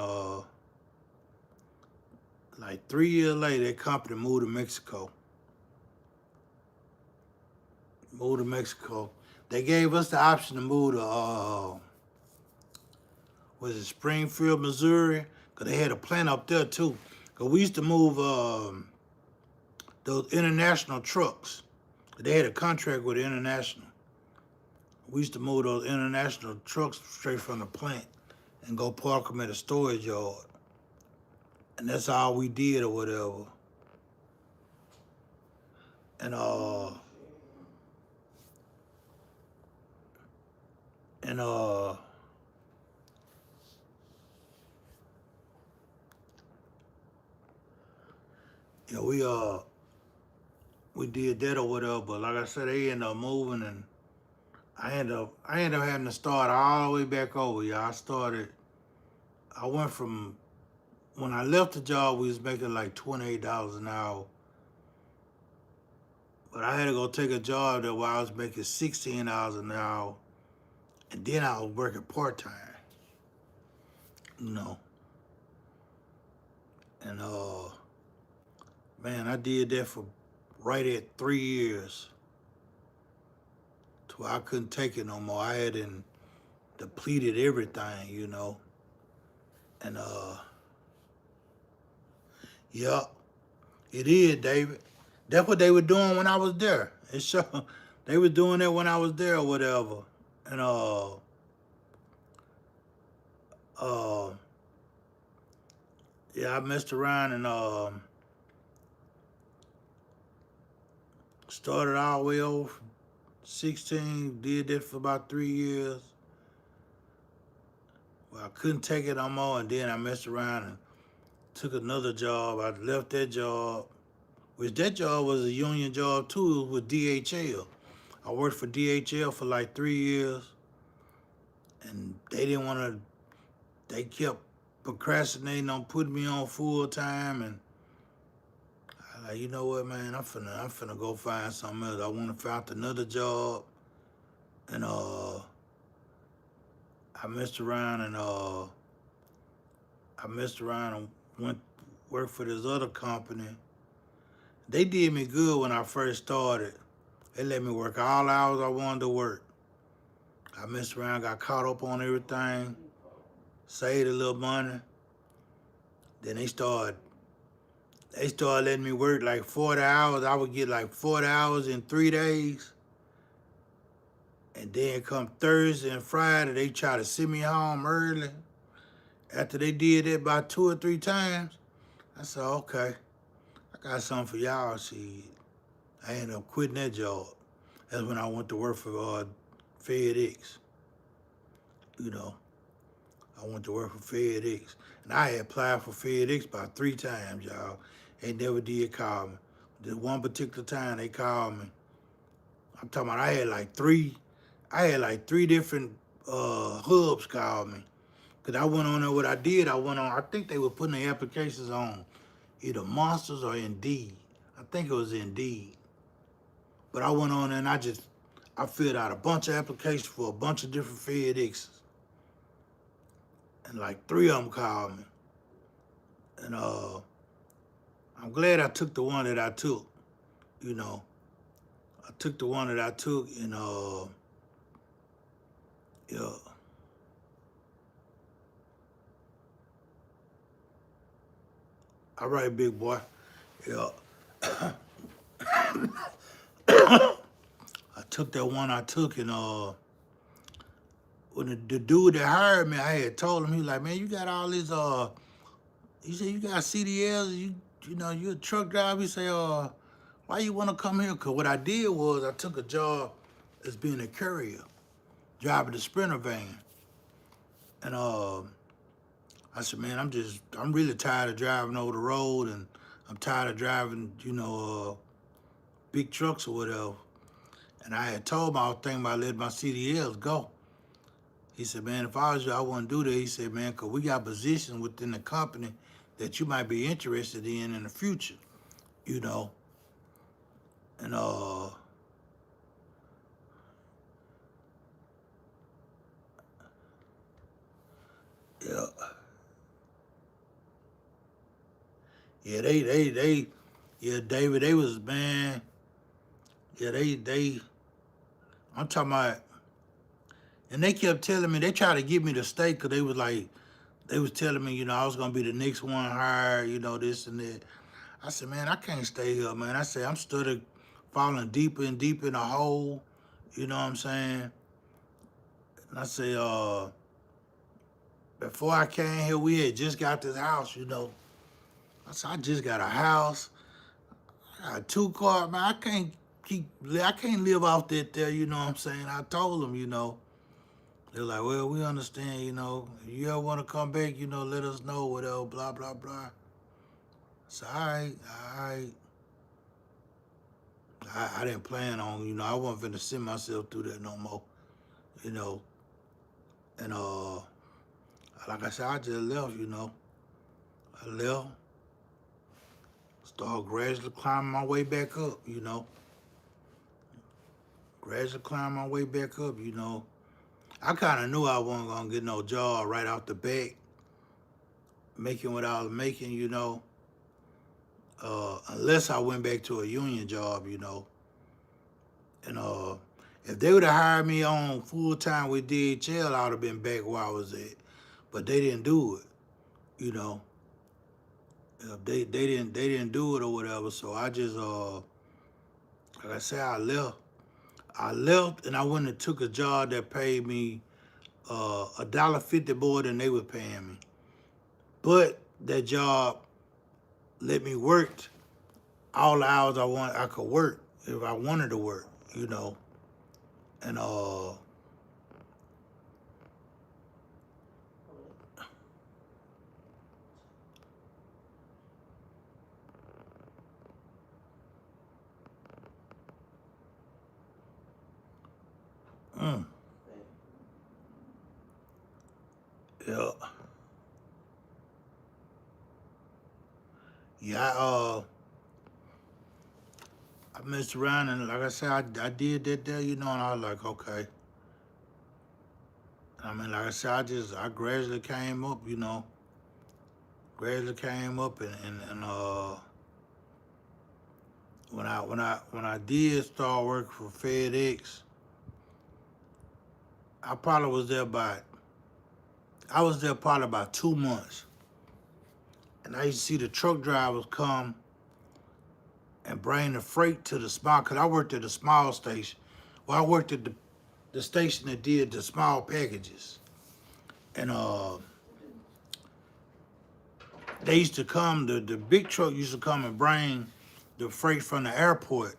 like 3 years later, that company moved to Mexico. They gave us the option to move to, was it Springfield, Missouri? Because they had a plant up there, too. Because we used to move those international trucks. They had a contract with International. We used to move those international trucks straight from the plant and go park them at a storage yard. And that's all we did or whatever. And yeah, we did that or whatever. But like I said, they ended up moving, and I ended up having to start all the way back over. Yeah, I went from, when I left the job, we was making like $28 an hour. But I had to go take a job there where I was making $16 an hour, and then I was working part-time, And man, I did that for right at 3 years. Till I couldn't take it no more. I had depleted everything, And yeah, it is, David. That's what they were doing when I was there. It sure, they were doing that when I was there or whatever. And yeah, I messed around and started all the way over 16, did that for about 3 years. Well, I couldn't take it no more, and then I messed around and took another job. I left that job, which that job was a union job too, with DHL. I worked for DHL for like 3 years, and they kept procrastinating on putting me on full time, and I like, you know what, man, I'm finna go find something else. I wanna find another job, and I messed around and went work for this other company. They did me good when I first started. They let me work all hours I wanted to work. I messed around, got caught up on everything, saved a little money. Then they started letting me work like 40 hours. I would get like 40 hours in 3 days. And then come Thursday and Friday, they try to send me home early. After they did that about 2 or 3 times, I said, okay, I got something for y'all. See, I ended up quitting that job. That's when I went to work for FedEx. I went to work for FedEx. And I had applied for FedEx about 3 times, y'all. They never did call me. This one particular time they called me. I'm talking about I had like three different hubs call me. Cause I went on there, what I did, I think they were putting the applications on either Monsters or Indeed. I think it was Indeed. But I went on there and I filled out a bunch of applications for a bunch of different FedExes. And like 3 of them called me. And I'm glad I took the one that I took. I took the one that I took, and yeah. All right, big boy. Yeah. I took that one I took, and when the dude that hired me, I had told him, he was like, man, you got all these he said, you got CDLs, you know, you a truck driver. He said, why you want to come here? Because what I did was I took a job as being a courier, driving the Sprinter van. And I said, man, I'm really tired of driving over the road, and I'm tired of driving, you know, big trucks or whatever. And I had told him I was thinking about letting my CDLs go. He said, man, if I was you, I wouldn't do that. He said, man, because we got positions within the company that you might be interested in the future, you know. And yeah, yeah, yeah, David, they was, man, yeah, I'm talking about, and they kept telling me, they tried to get me to stay because they was like, they was telling me, you know, I was going to be the next one hired, you know, this and that. I said, man, I can't stay here, man. I said, I'm studying, falling deeper and deeper in a hole, you know what I'm saying? And I say, before I came here, we had just got this house, you know. I said, I just got a house. I got 2 cars, man. I can't live off that there, you know what I'm saying? I told them, you know. They're like, well, we understand, you know. If you ever want to come back, you know, let us know, whatever, blah, blah, blah. So, all right. I didn't plan on, you know, I wasn't finna send myself through that no more, you know. And, like I said, I just left, you know. I left, started gradually climbing my way back up, you know. Gradually climbing my way back up, you know. I kind of knew I wasn't going to get no job right off the bat, making what I was making, you know, unless I went back to a union job, you know. And if they would have hired me on full-time with DHL, I would have been back where I was at. But they didn't do it, you know. They didn't do it or whatever. So I just like I said, I left and I went and took a job that paid me $1.50 more than they were paying me. But that job let me work all the hours I could work if I wanted to work, you know. And mm, yeah. Yeah, I messed around and like I said, I did that there, you know, and I was like, okay. I mean, like I said, I gradually came up, you know. Gradually came up and when I did start working for FedEx, I was there probably about 2 months. And I used to see the truck drivers come and bring the freight to the small, because I worked at the small station. Well, I worked at the station that did the small packages. And they used to come, the big truck used to come and bring the freight from the airport.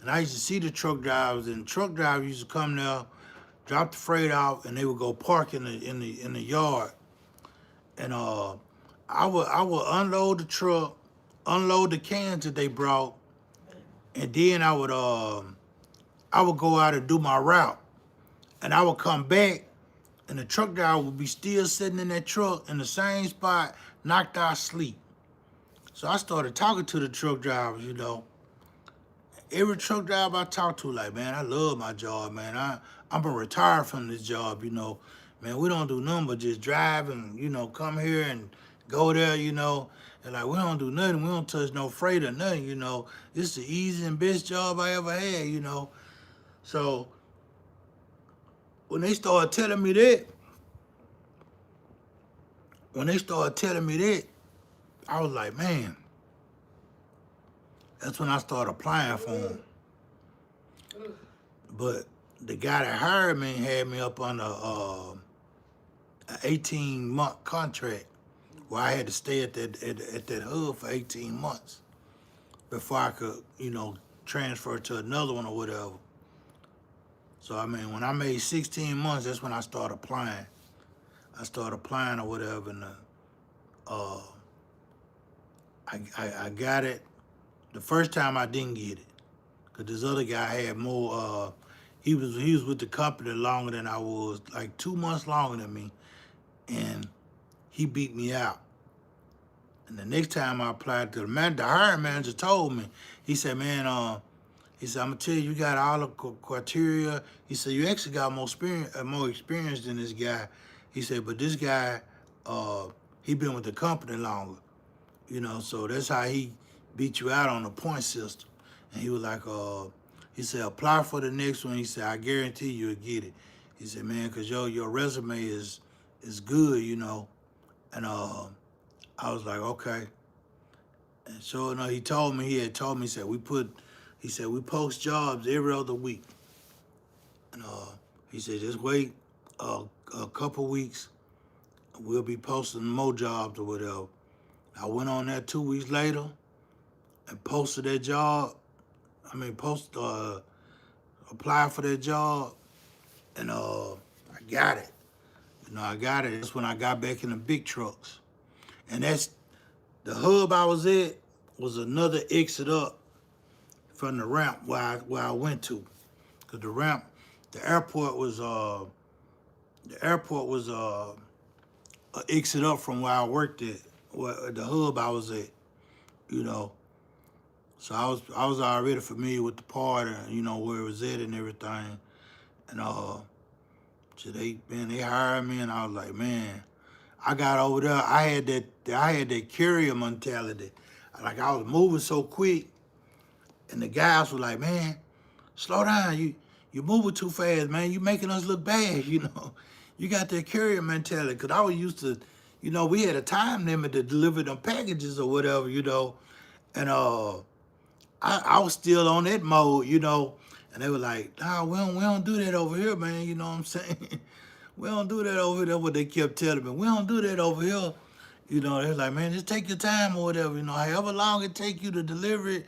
And I used to see the truck drivers, and the truck drivers used to come there, drop the freight off, and they would go park in the yard. And I would unload the truck, unload the cans that they brought, and then I would go out and do my route. And I would come back, and the truck driver would be still sitting in that truck in the same spot, knocked out asleep. So I started talking to the truck drivers, you know. Every truck driver I talk to, like, man, I love my job, man. I'm gonna retire from this job, you know. Man, we don't do nothing but just drive and, you know, come here and go there, you know. And like, we don't do nothing. We don't touch no freight or nothing, you know. It's the easiest and best job I ever had, you know. So when they started telling me that, I was like, man, that's when I started applying for them. But the guy that hired me had me up on an 18-month contract where I had to stay at that hub for 18 months before I could, transfer to another one or whatever. So, I mean, when I made 16 months, that's when I started applying. I started applying or whatever, and uh, I got it. The first time I didn't get it, because this other guy had more, he was with the company longer than I was, like 2 months longer than me, and he beat me out. And the next time I applied to the hiring manager told me, he said, man, he said, I'm gonna tell you, you got all the criteria. He said, you actually got more experience than this guy. He said, but this guy, he been with the company longer, so that's how he beat you out on the point system. And he was like, he said, apply for the next one. He said, I guarantee you'll get it. He said, man, because your resume is good, And I was like, okay. And so he told me, he said, we post jobs every other week. And he said, just wait a couple weeks, we'll be posting more jobs or whatever. I went on there 2 weeks later and posted that job. Applied for that job, and I got it. I got it. That's when I got back in the big trucks. And that's the hub I was at was another exit up from the ramp where I went to. Cause the airport was an exit up from where I worked at, where the hub I was at, So I was already familiar with the part and where it was at and everything. And so they hired me, and I was like, man, I got over there. I had that carrier mentality. Like, I was moving so quick, and the guys were like, man, slow down. You moving too fast, man. You making us look bad, You got that carrier mentality. Because I was used to, we had a time limit to deliver them packages or whatever, And I was still on that mode, And they were like, nah, we don't do that over here, man. You know what I'm saying? We don't do that over there. What they kept telling me. We don't do that over here. They was like, man, just take your time or whatever. However long it take you to deliver it,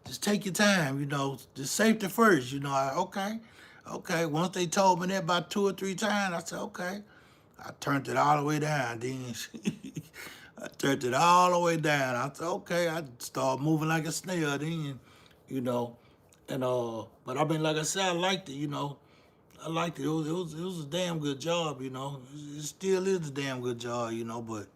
just take your time. Just safety first. Okay. Once they told me that about 2 or 3 times, I said, okay. I turned it all the way down. Then I turned it all the way down. I said, okay. I started moving like a snail then, And but I mean, like I said, I liked it. I liked it. It was a damn good job. It still is a damn good job. But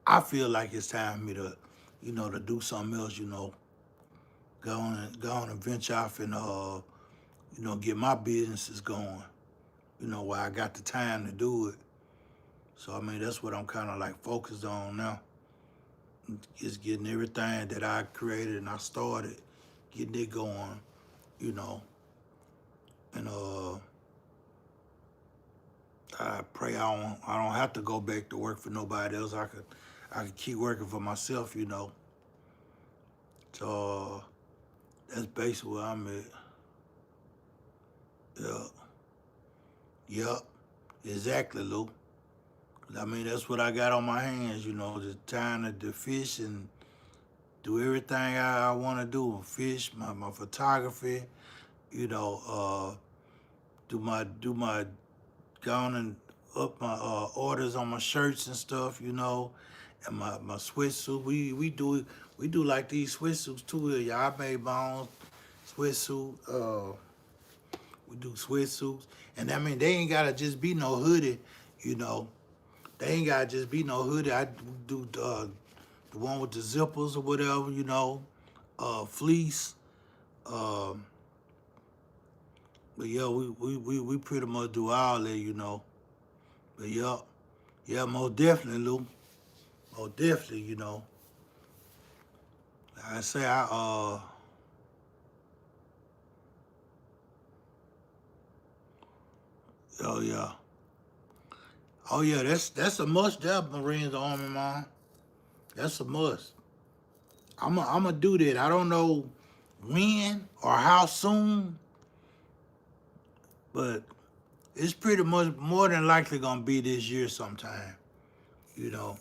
I feel like it's time for me to, to do something else. Go on and venture off and get my businesses going. Where I got the time to do it. So I mean, that's what I'm kind of like focused on now. Is getting everything that I created and I started, getting it going, And I pray I don't have to go back to work for nobody else. I could keep working for myself, So that's basically where I'm at. Yeah. Yep. Exactly, Lou. I mean, that's what I got on my hands, the time to fish and do everything I want to do. Fish, my photography, do my go on and up my orders on my shirts and stuff, and my sweatsuit. We do like these sweatsuits too here. Y'all, I made my own sweatsuit. We do sweatsuits, and I mean they ain't gotta just be no hoodie, They ain't gotta just be no hoodie. I do the one with the zippers or whatever, fleece. But yeah, we pretty much do all that, But yeah, most definitely, Lou. Most definitely, Like I say, oh yeah. Oh yeah, that's a must there, Marines Army, man. That's a must. I'm do that. I don't know when or how soon, but it's pretty much more than likely gonna be this year sometime. You know,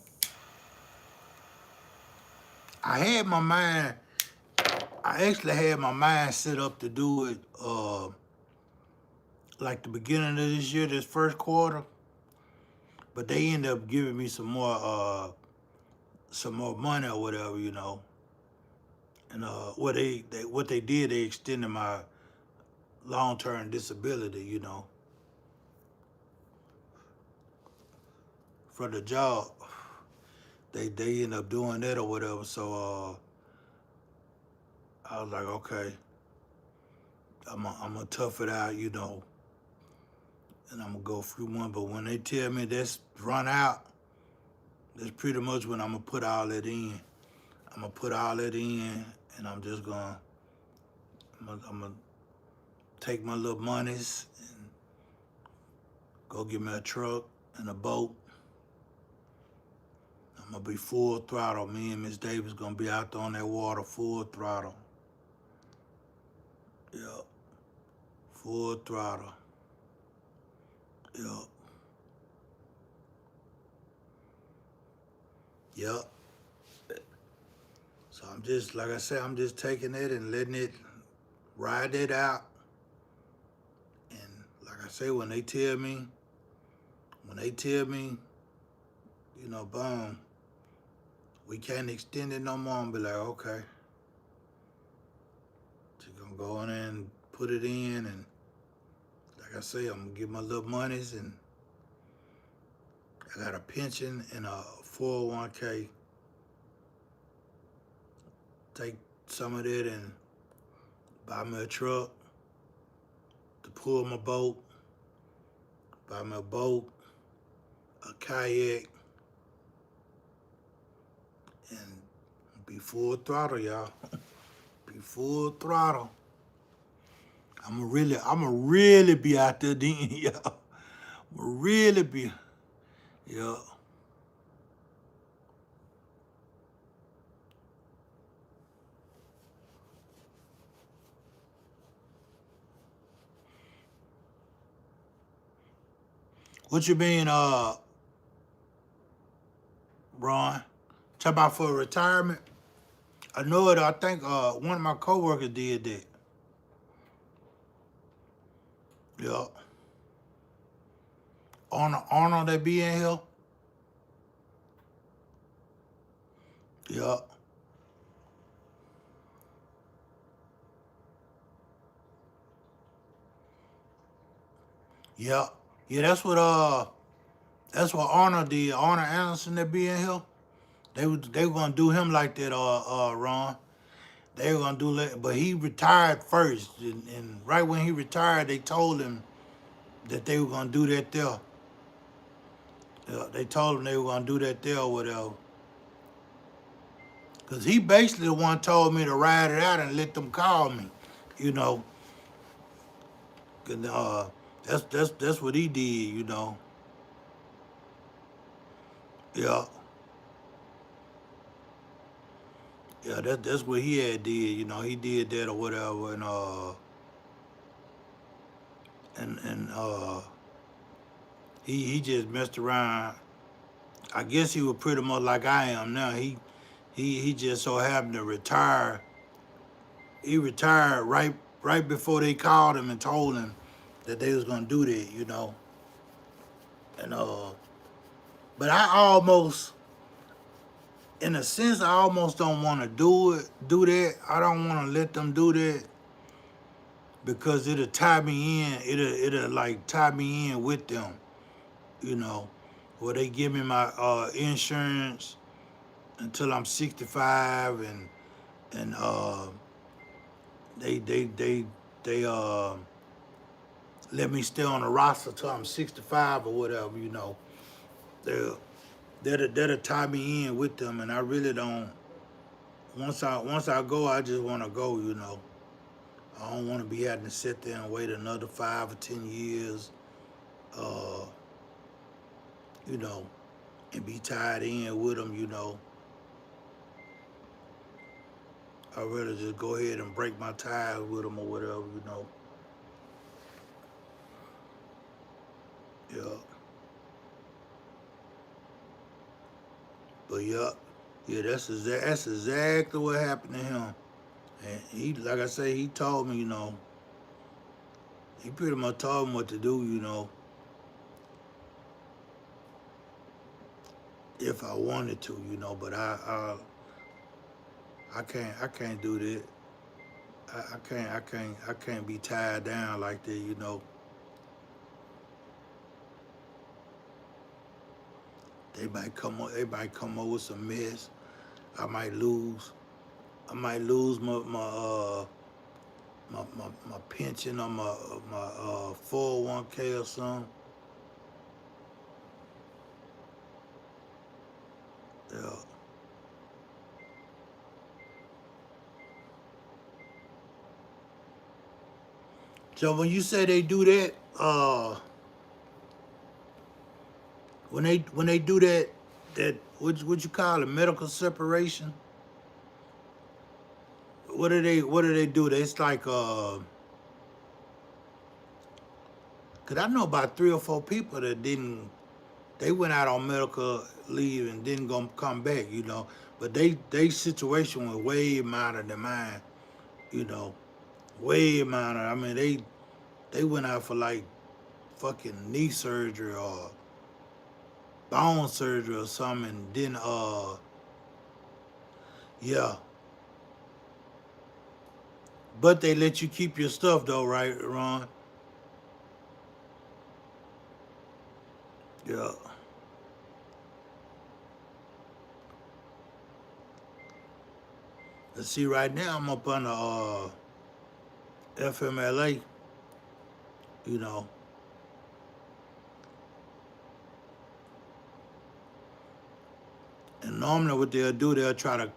I had my mind. I actually had my mind set up to do it, like the beginning of this year, this first quarter. But they ended up giving me some more money or whatever, you know. And what they did, they extended my long-term disability, you know, for the job. They ended up doing that or whatever. So I was like, okay, I'm gonna tough it out, you know, and I'm gonna go a few months. But when they tell me that's run out, that's pretty much when I'm gonna put all that in. I'm gonna put all that in, and I'm just gonna take my little monies and go get me a truck and a boat. I'm gonna be full throttle. Me and Miss Davis gonna be out there on that water full throttle. Yep. Full throttle. Yep. Yep. So I'm just, like I said, I'm just taking it and letting it ride it out. And like I say, when they tell me, you know, boom, we can't extend it no more, I'm be like, okay. Just gonna go in there and put it in, and like I say, I'm gonna get my little monies, and I got a pension and a 401k. Take some of that and buy me a truck to pull my boat, buy me a boat, a kayak, and be full throttle, y'all. Be full throttle. I'ma really be out there then, y'all. I'ma really be, yeah. What you mean, Ron? Talk about for retirement? I know it. I think one of my coworkers did that. Yeah. Arnold that be in here. Yeah. Yeah. Yeah, that's what Arnold did. Arnold Anderson that be in here. They were gonna do him like that, Ron. They were gonna do that, but he retired first, and right when he retired, they told him that they were gonna do that there. Yeah, they told him they were gonna do that there or whatever. Cause he basically the one told me to ride it out and let them call me, you know. And that's what he did, you know. Yeah, yeah, that's what he had did, you know. He did that or whatever, and he just messed around. I guess he was pretty much like I am now. He just so happened to retire. He retired right before they called him and told him that they was gonna do that, you know. And but I almost, in a sense, I almost don't want to do that. I don't want to let them do that because it'll tie me in. It'll like tie me in with them, you know, where they give me my insurance until I'm 65, and they let me stay on the roster till I'm 65 or whatever, you know. They'll that'll tie me in with them, and I really don't. Once I go, I just want to go, you know. I don't want to be having to sit there and wait another 5 or 10 years, uh, you know, and be tied in with them, you know. I'd rather just go ahead and break my ties with them or whatever, you know. Yeah. But yeah, that's exactly what happened to him. And he, like I say, he told me, you know, he pretty much told me what to do, you know, if I wanted to, you know. But I can't do that. I can't be tied down like that, you know. They might come up with some mess. I might lose. I might lose my pension or my 401k or something. Yeah. So when you say they do that, when they do that what you call it, medical separation, what do they do? It's like cause I know about 3 or 4 people that didn't. They went out on medical leave and didn't gonna come back, you know. But they situation was way minor than mine, you know, way minor. I mean, they went out for like fucking knee surgery or bone surgery or something, and then yeah. But they let you keep your stuff though, right, Ron? Yeah. Let's see, right now I'm up on the FMLA, you know, and normally what they'll do, they'll try to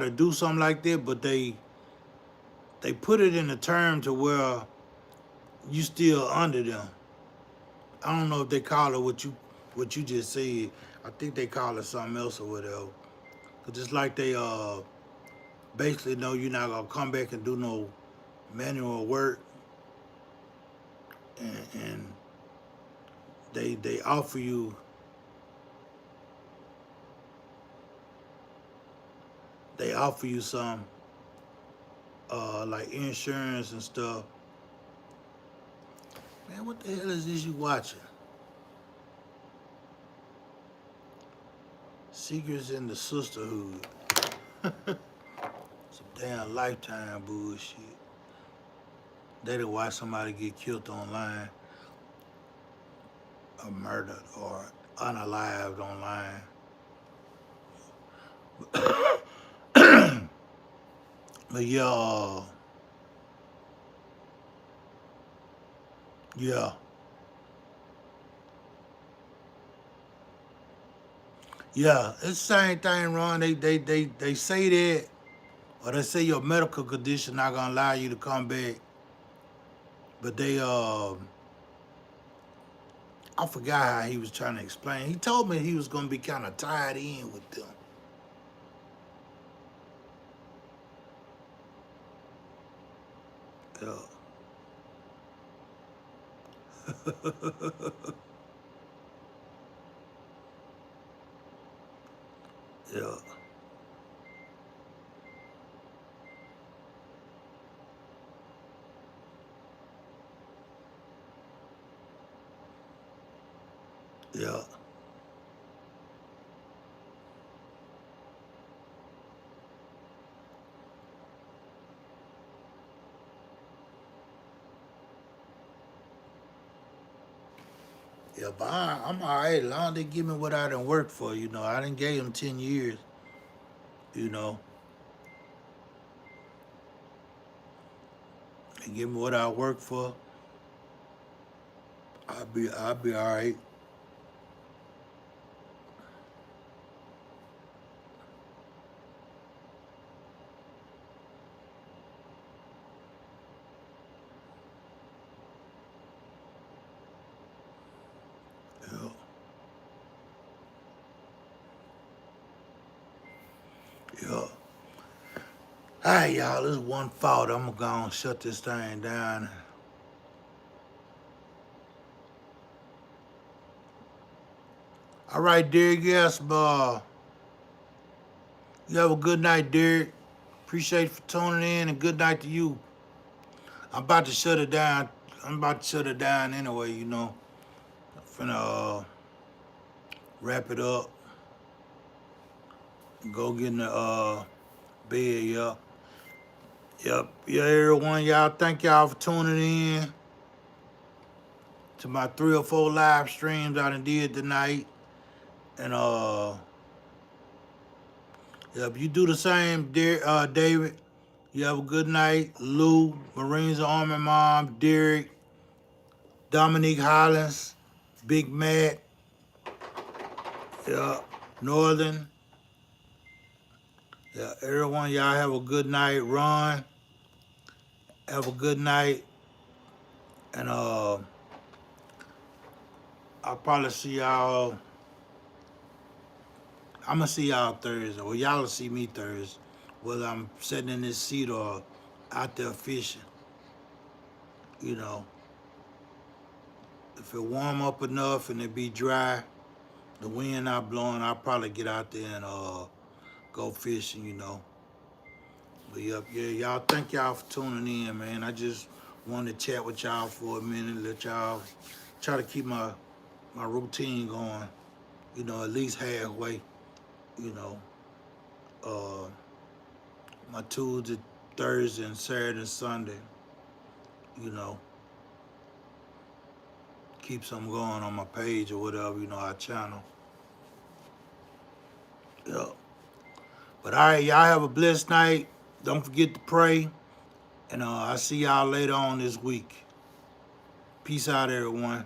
do something like that, but they put it in a term to where you still under them. I don't know if they call it what you just said. I think they call it something else or whatever. Cause it's like they basically know you're not gonna come back and do no manual work, and they offer you some like insurance and stuff. Man, what the hell is this you watching? Secrets in the Sisterhood. Some damn Lifetime bullshit. They done watch somebody get killed online or murdered or unalived online. But yeah, yeah. It's the same thing, Ron. They say that, or they say your medical condition not gonna allow you to come back. But I forgot how he was trying to explain. He told me he was gonna be kind of tied in with them. Yeah. Yeah. Yeah. Yeah, but I'm all right. As long as they give me what I done worked for, you know. I done gave them 10 years, you know. They give me what I worked for. I'll be all right. Yeah. Yeah. All right, y'all, this is one fault. I'm gonna go and shut this thing down. All right, Derek, yes, you have a good night, Derek. Appreciate you for tuning in, and good night to you. I'm about to shut it down. I'm about to shut it down anyway, you know. I'm finna wrap it up. Go get in the bed, yup. Yep. Yeah, everyone, y'all, thank y'all for tuning in to my 3 or 4 live streams I done did tonight. And yep, you do the same, David. You have a good night. Lou, Marines Army Mom, Derek, Dominique Hollins, Big Matt, yeah, Northern. Yeah, everyone, y'all have a good night. Ron, have a good night. And I'll probably see y'all. I'm gonna see y'all Thursday. Well, y'all will see me Thursday. Whether I'm sitting in this seat or out there fishing. You know, if it warm up enough and it be dry, the wind not blowing, I'll probably get out there and go fishing, you know. But yep, yeah, y'all, thank y'all for tuning in, man. I just wanted to chat with y'all for a minute, let y'all try to keep my routine going, you know, at least halfway, you know. My Tuesday, Thursday, and Saturday and Sunday, you know, keep something going on my page or whatever, you know, our channel. Yeah. But all right, y'all have a blessed night. Don't forget to pray. And I'll see y'all later on this week. Peace out, everyone.